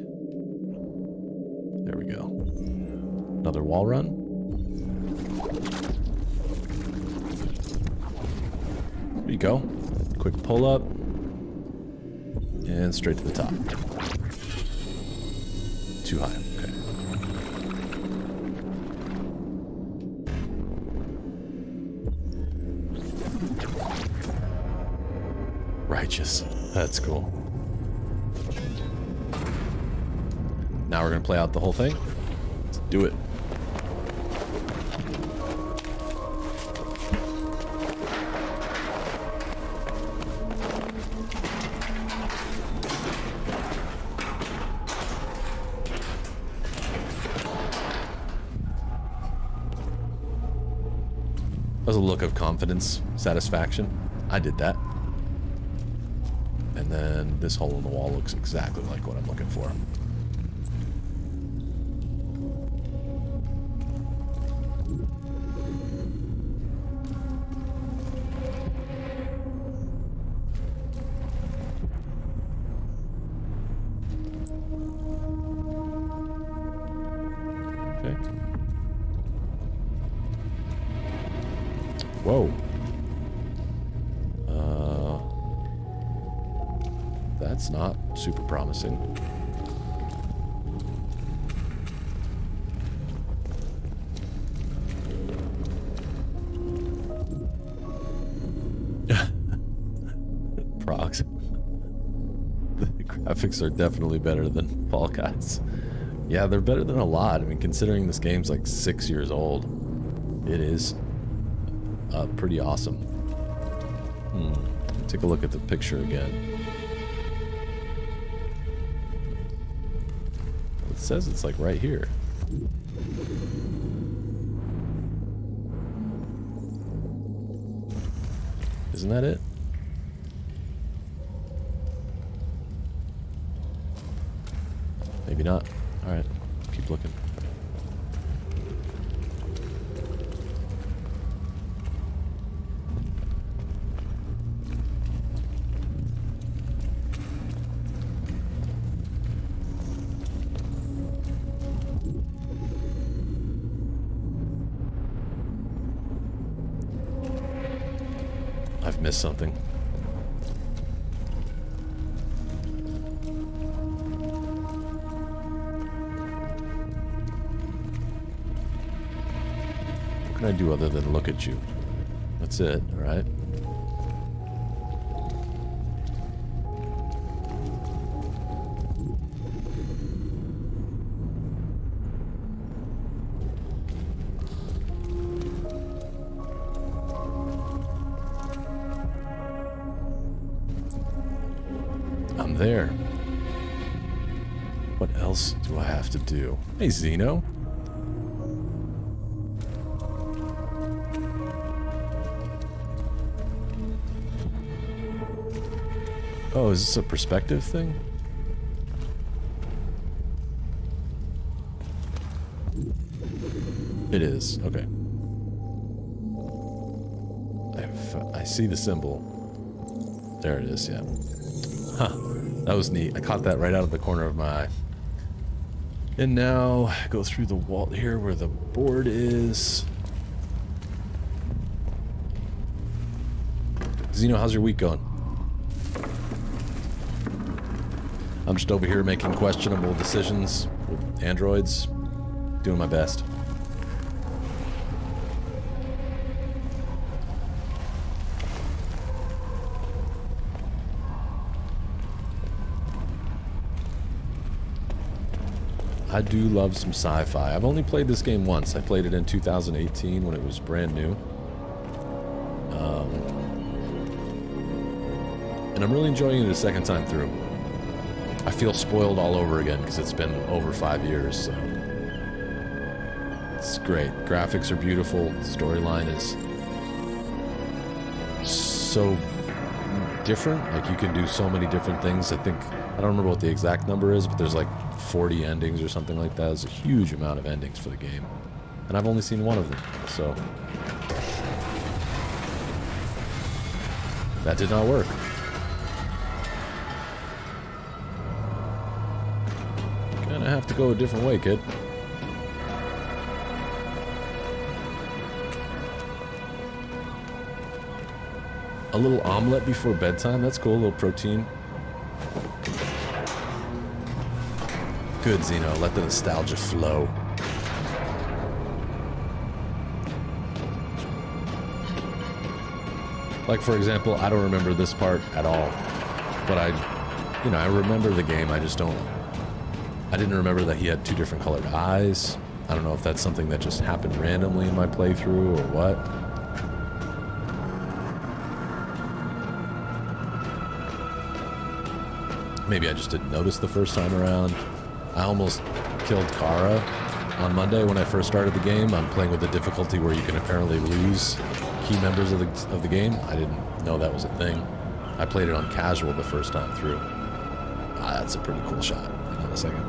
There we go. Another wall run. There you go. Quick pull up. And straight to the top. Too high. Okay. Righteous. That's cool. Now we're going to play out the whole thing. Let's do it. That was a look of confidence, satisfaction. I did that. And then this hole in the wall looks exactly like what I'm looking for. Whoa. That's not super promising. Progs. The graphics are definitely better than Fall Guys. Yeah, they're better than a lot. I mean, considering this game's like 6 years old, it is pretty awesome. Take a look at the picture again. It says it's like right here. Isn't that it? Maybe not. All right, keep looking. I've missed something. What can I do other than look at you? That's it, all right? I'm there. What else do I have to do? Hey, Zeno. Oh, is this a perspective thing? It is. Okay. I see the symbol. There it is, yeah. Huh. That was neat. I caught that right out of the corner of my eye. And now go through the wall here where the board is. Zeno, how's your week going? I'm just over here making questionable decisions with androids, doing my best. I do love some sci-fi. I've only played this game once. I played it in 2018 when it was brand new. And I'm really enjoying it a second time through. I feel spoiled all over again because it's been over 5 years. So. It's great. Graphics are beautiful. The storyline is so different. Like, you can do so many different things. I think, I don't remember what the exact number is, but there's like 40 endings or something like that. It's a huge amount of endings for the game. And I've only seen one of them, so that did not work. Gonna have to go a different way, kid. A little omelet before bedtime, that's cool, a little protein. Good, Zeno, let the nostalgia flow. Like, for example, I don't remember this part at all. But I remember the game, I didn't remember that he had 2 different colored eyes. I don't know if that's something that just happened randomly in my playthrough or what. Maybe I just didn't notice the first time around. I almost killed Kara on Monday when I first started the game. I'm playing with the difficulty where you can apparently lose key members of the game. I didn't know that was a thing. I played it on casual the first time through. That's a pretty cool shot. Hang on a second.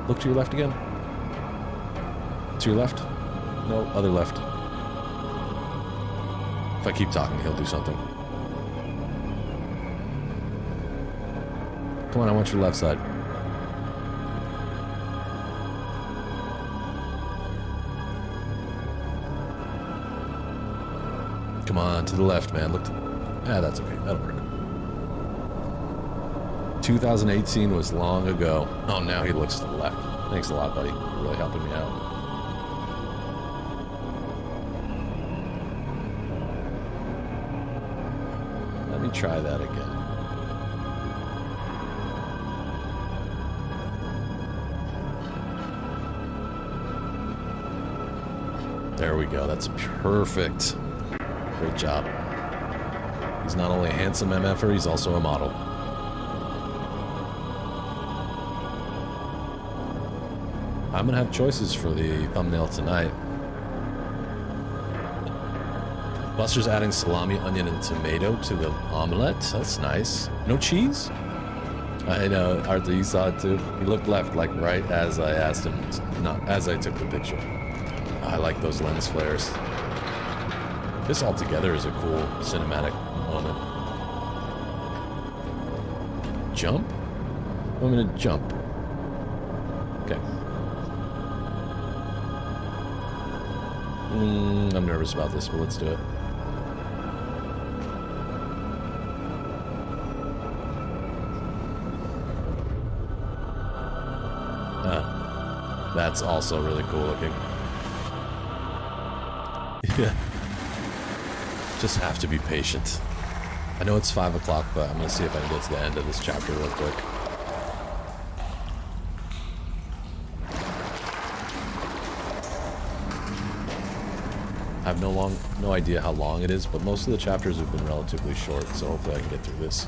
Look to your left again. To your left? No, other left. If I keep talking, he'll do something. Come on, I want your left side. Come on, to the left, man. Look to... Yeah, that's okay. That'll work. 2018 was long ago. Oh, now he looks to the left. Thanks a lot, buddy. You're really helping me out. Let me try that again. There we go. That's perfect. Great job. He's not only a handsome MFer, he's also a model. I'm gonna have choices for the thumbnail tonight. Buster's adding salami, onion, and tomato to the omelet. That's nice. No cheese? I know, Arthur, you saw it too. He looked left, like right as I asked him, not as I took the picture. I like those lens flares. This altogether is a cool cinematic moment. Jump? I'm gonna jump. Okay. I'm nervous about this, but let's do it. That's also really cool looking. Yeah. Just have to be patient. I know it's 5 o'clock, but I'm gonna see if I can get to the end of this chapter real quick. I have no idea how long it is, but most of the chapters have been relatively short, so hopefully I can get through this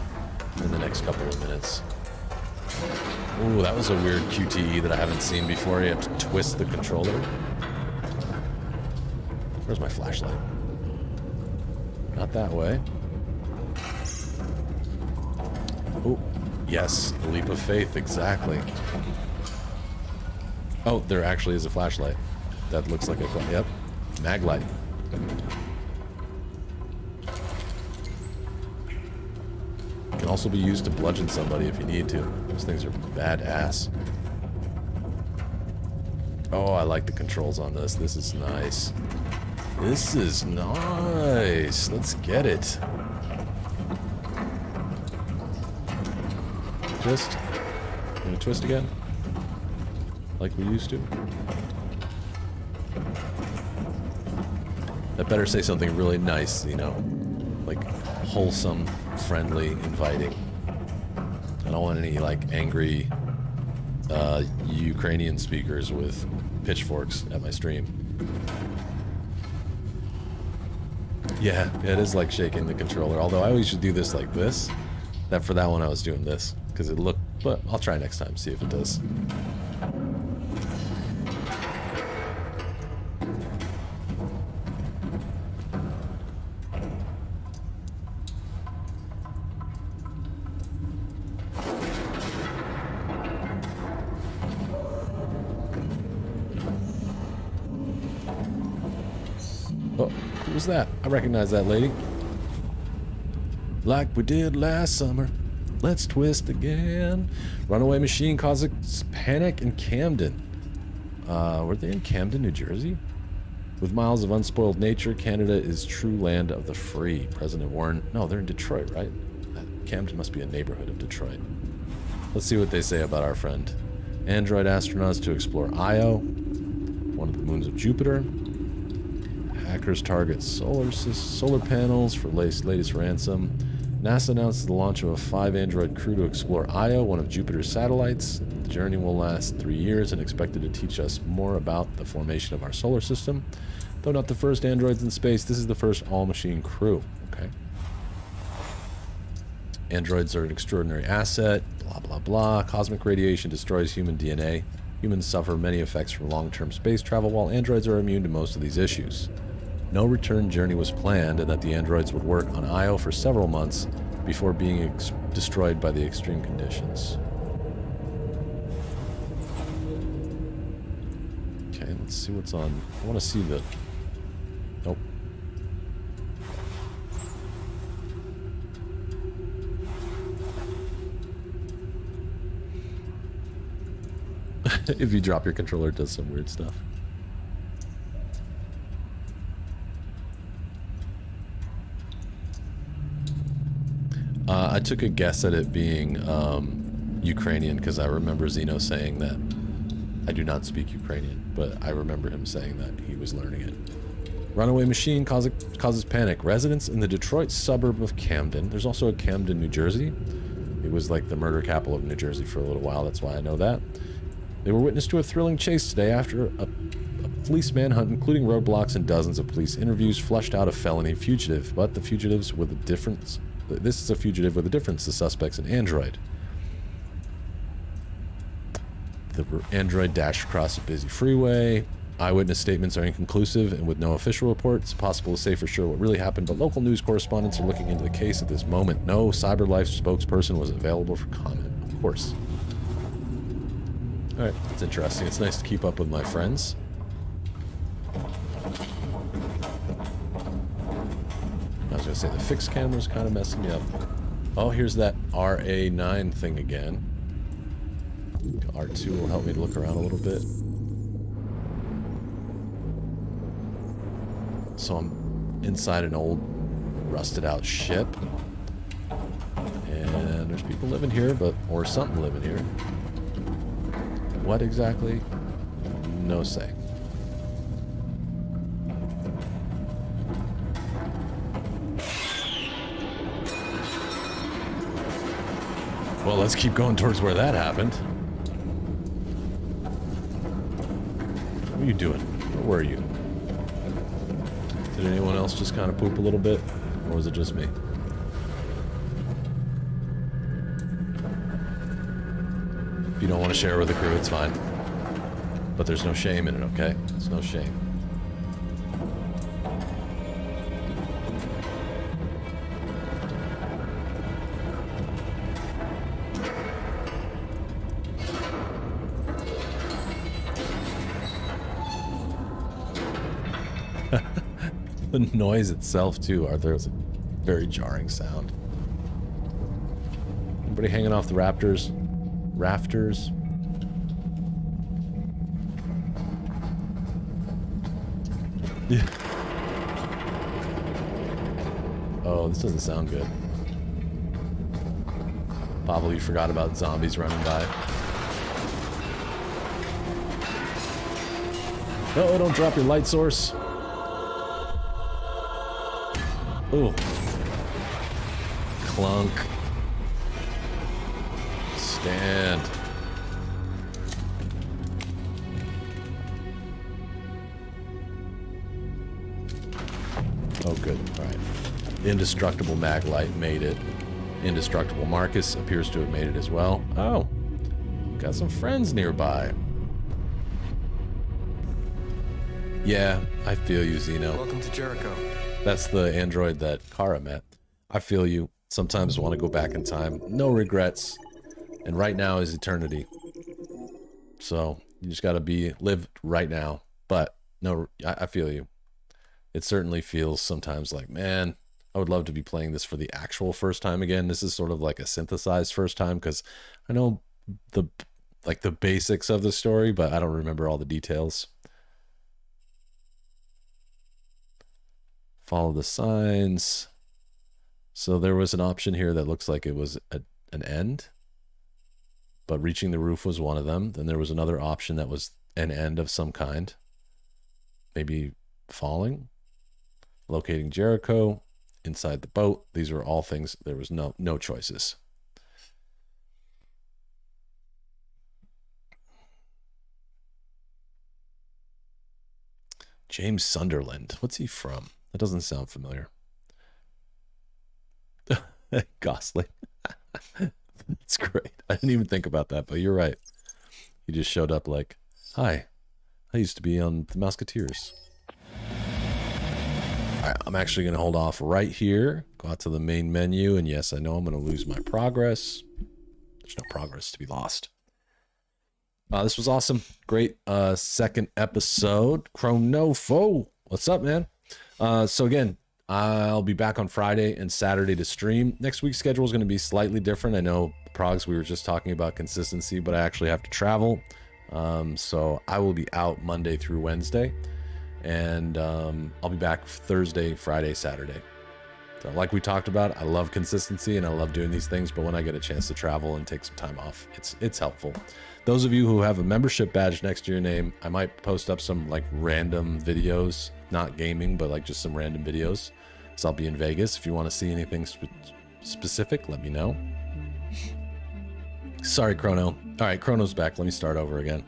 in the next couple of minutes. Ooh, that was a weird QTE that I haven't seen before. You have to twist the controller. Where's my flashlight? Not that way. Oh, yes, a leap of faith, exactly. Oh, there actually is a flashlight. That looks like a, yep, mag light. Can also be used to bludgeon somebody if you need to. Those things are badass. Oh, I like the controls on this. This is nice. This is nice. Let's get it. Twist. Gonna twist again? Like we used to? That better say something really nice, you know? Like wholesome, friendly, inviting. I don't want any like angry Ukrainian speakers with pitchforks at my stream. Yeah, it is like shaking the controller. Although I always should do this like this. That for that one I was doing this because it looked. But I'll try next time, see if it does. Oh, who was that? I recognize that lady. Like we did last summer. Let's twist again. Runaway machine causes panic in Camden. Were they in Camden, New Jersey? With miles of unspoiled nature, Canada is true land of the free. President Warren. No, they're in Detroit, right? Camden must be a neighborhood of Detroit. Let's see what they say about our friend. Android astronauts to explore Io, one of the moons of Jupiter. Hackers target solar panels for latest ransom. NASA announced the launch of a 5-android crew to explore Io, one of Jupiter's satellites. The journey will last 3 years and expected to teach us more about the formation of our solar system. Though not the first androids in space, this is the first all-machine crew. Okay. Androids are an extraordinary asset, blah, blah, blah. Cosmic radiation destroys human DNA. Humans suffer many effects from long-term space travel, while androids are immune to most of these issues. No return journey was planned, and that the androids would work on Io for several months before being destroyed by the extreme conditions. Okay, let's see what's on. I want to see the... Nope. If you drop your controller, it does some weird stuff. I took a guess at it being Ukrainian because I remember Zeno saying that. I do not speak Ukrainian, but I remember him saying that he was learning it. Runaway machine causes panic. Residents in the Detroit suburb of Camden. There's also a Camden, New Jersey. It was like the murder capital of New Jersey for a little while. That's why I know that. They were witness to a thrilling chase today after a police manhunt, including roadblocks and dozens of police interviews, flushed out a felony fugitive. But the fugitives with a difference. This is a fugitive with a difference. The suspect's an android. The android dashed across a busy freeway. Eyewitness statements are inconclusive, and with no official report, it's impossible to say for sure what really happened, but local news correspondents are looking into the case at this moment. No CyberLife spokesperson was available for comment, of course. Alright, it's interesting. It's nice to keep up with my friends. I was going to say, the fixed camera's kind of messing me up. Oh, here's that RA9 thing again. R2 will help me to look around a little bit. So I'm inside an old, rusted out ship. And there's people living here, or something living here. What exactly? No say. Well, let's keep going towards where that happened. What are you doing? Where were you? Did anyone else just kind of poop a little bit? Or was it just me? If you don't want to share with the crew, it's fine. But there's no shame in it, okay? There's no shame. The noise itself, too, Arthur, was a very jarring sound. Anybody hanging off the rafters? Oh, this doesn't sound good. Pablo, you forgot about zombies running by. Oh, don't drop your light source. Oh. Clunk. Stand. Oh, good. All right. Indestructible Maglite made it. Indestructible Marcus appears to have made it as well. Oh. Got some friends nearby. Yeah, I feel you, Zeno. Welcome to Jericho. That's the android that Kara met. I feel you. Sometimes want to go back in time. No regrets. And right now is eternity. So you just got to live right now. But no, I feel you. It certainly feels sometimes like, man, I would love to be playing this for the actual first time again. This is sort of like a synthesized first time because I know the basics of the story, but I don't remember all the details. Follow the signs. So there was an option here that looks like it was an end, but reaching the roof was one of them. Then there was another option that was an end of some kind. Maybe falling, locating Jericho, inside the boat. These were all things. There was no choices. James Sunderland. What's he from? That doesn't sound familiar. Gosling. That's great. I didn't even think about that, but you're right. He just showed up like, hi, I used to be on the Musketeers. All right, I'm actually going to hold off right here, go out to the main menu, and yes, I know I'm going to lose my progress. There's no progress to be lost. This was awesome. Great second episode. Chronofo. What's up, man? So again, I'll be back on Friday and Saturday to stream. Next week's schedule is going to be slightly different. I know, Progs, we were just talking about consistency, but I actually have to travel. So I will be out Monday through Wednesday. And I'll be back Thursday, Friday, Saturday. So like we talked about, I love consistency and I love doing these things, but when I get a chance to travel and take some time off, it's helpful. Those of you who have a membership badge next to your name, I might post up some like random videos, not gaming, but like just some random videos. So I'll be in Vegas. If you want to see anything specific, let me know. Sorry, Chrono. All right, Chrono's back. Let me start over again.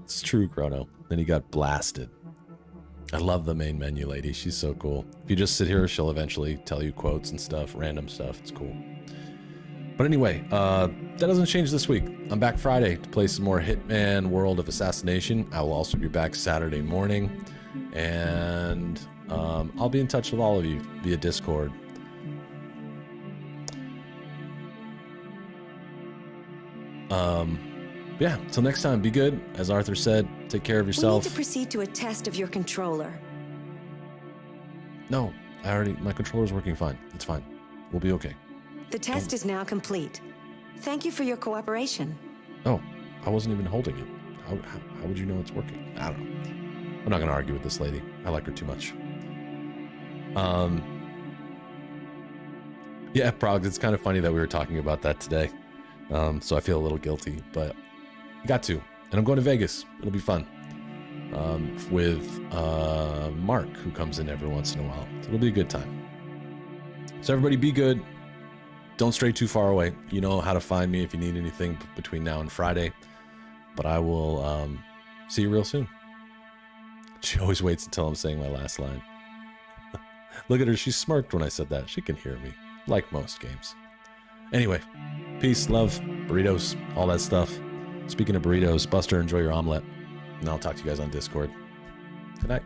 It's true, Chrono. Then he got blasted. I love the main menu lady. She's so cool. If you just sit here, she'll eventually tell you quotes and stuff, random stuff. It's cool. But anyway, that doesn't change this week. I'm back Friday to play some more Hitman World of Assassination. I will also be back Saturday morning. And I'll be in touch with all of you via Discord. Yeah, till next time, be good. As Arthur said, take care of yourself. We need to proceed to a test of your controller. No, my controller's working fine. It's fine. We'll be okay. The test is now complete. Thank you for your cooperation. Oh, I wasn't even holding it. How would you know it's working? I don't know. I'm not going to argue with this lady. I like her too much. Yeah, Prog, it's kind of funny that we were talking about that today. So I feel a little guilty, but got to. And I'm going to Vegas. It'll be fun. With Mark, who comes in every once in a while. So it'll be a good time. So everybody be good. Don't stray too far away. You know how to find me if you need anything between now and Friday. But I will see you real soon. She always waits until I'm saying my last line. Look at her. She smirked when I said that. She can hear me, like most games. Anyway, peace, love, burritos, all that stuff. Speaking of burritos, Buster, enjoy your omelet. And I'll talk to you guys on Discord. Good night.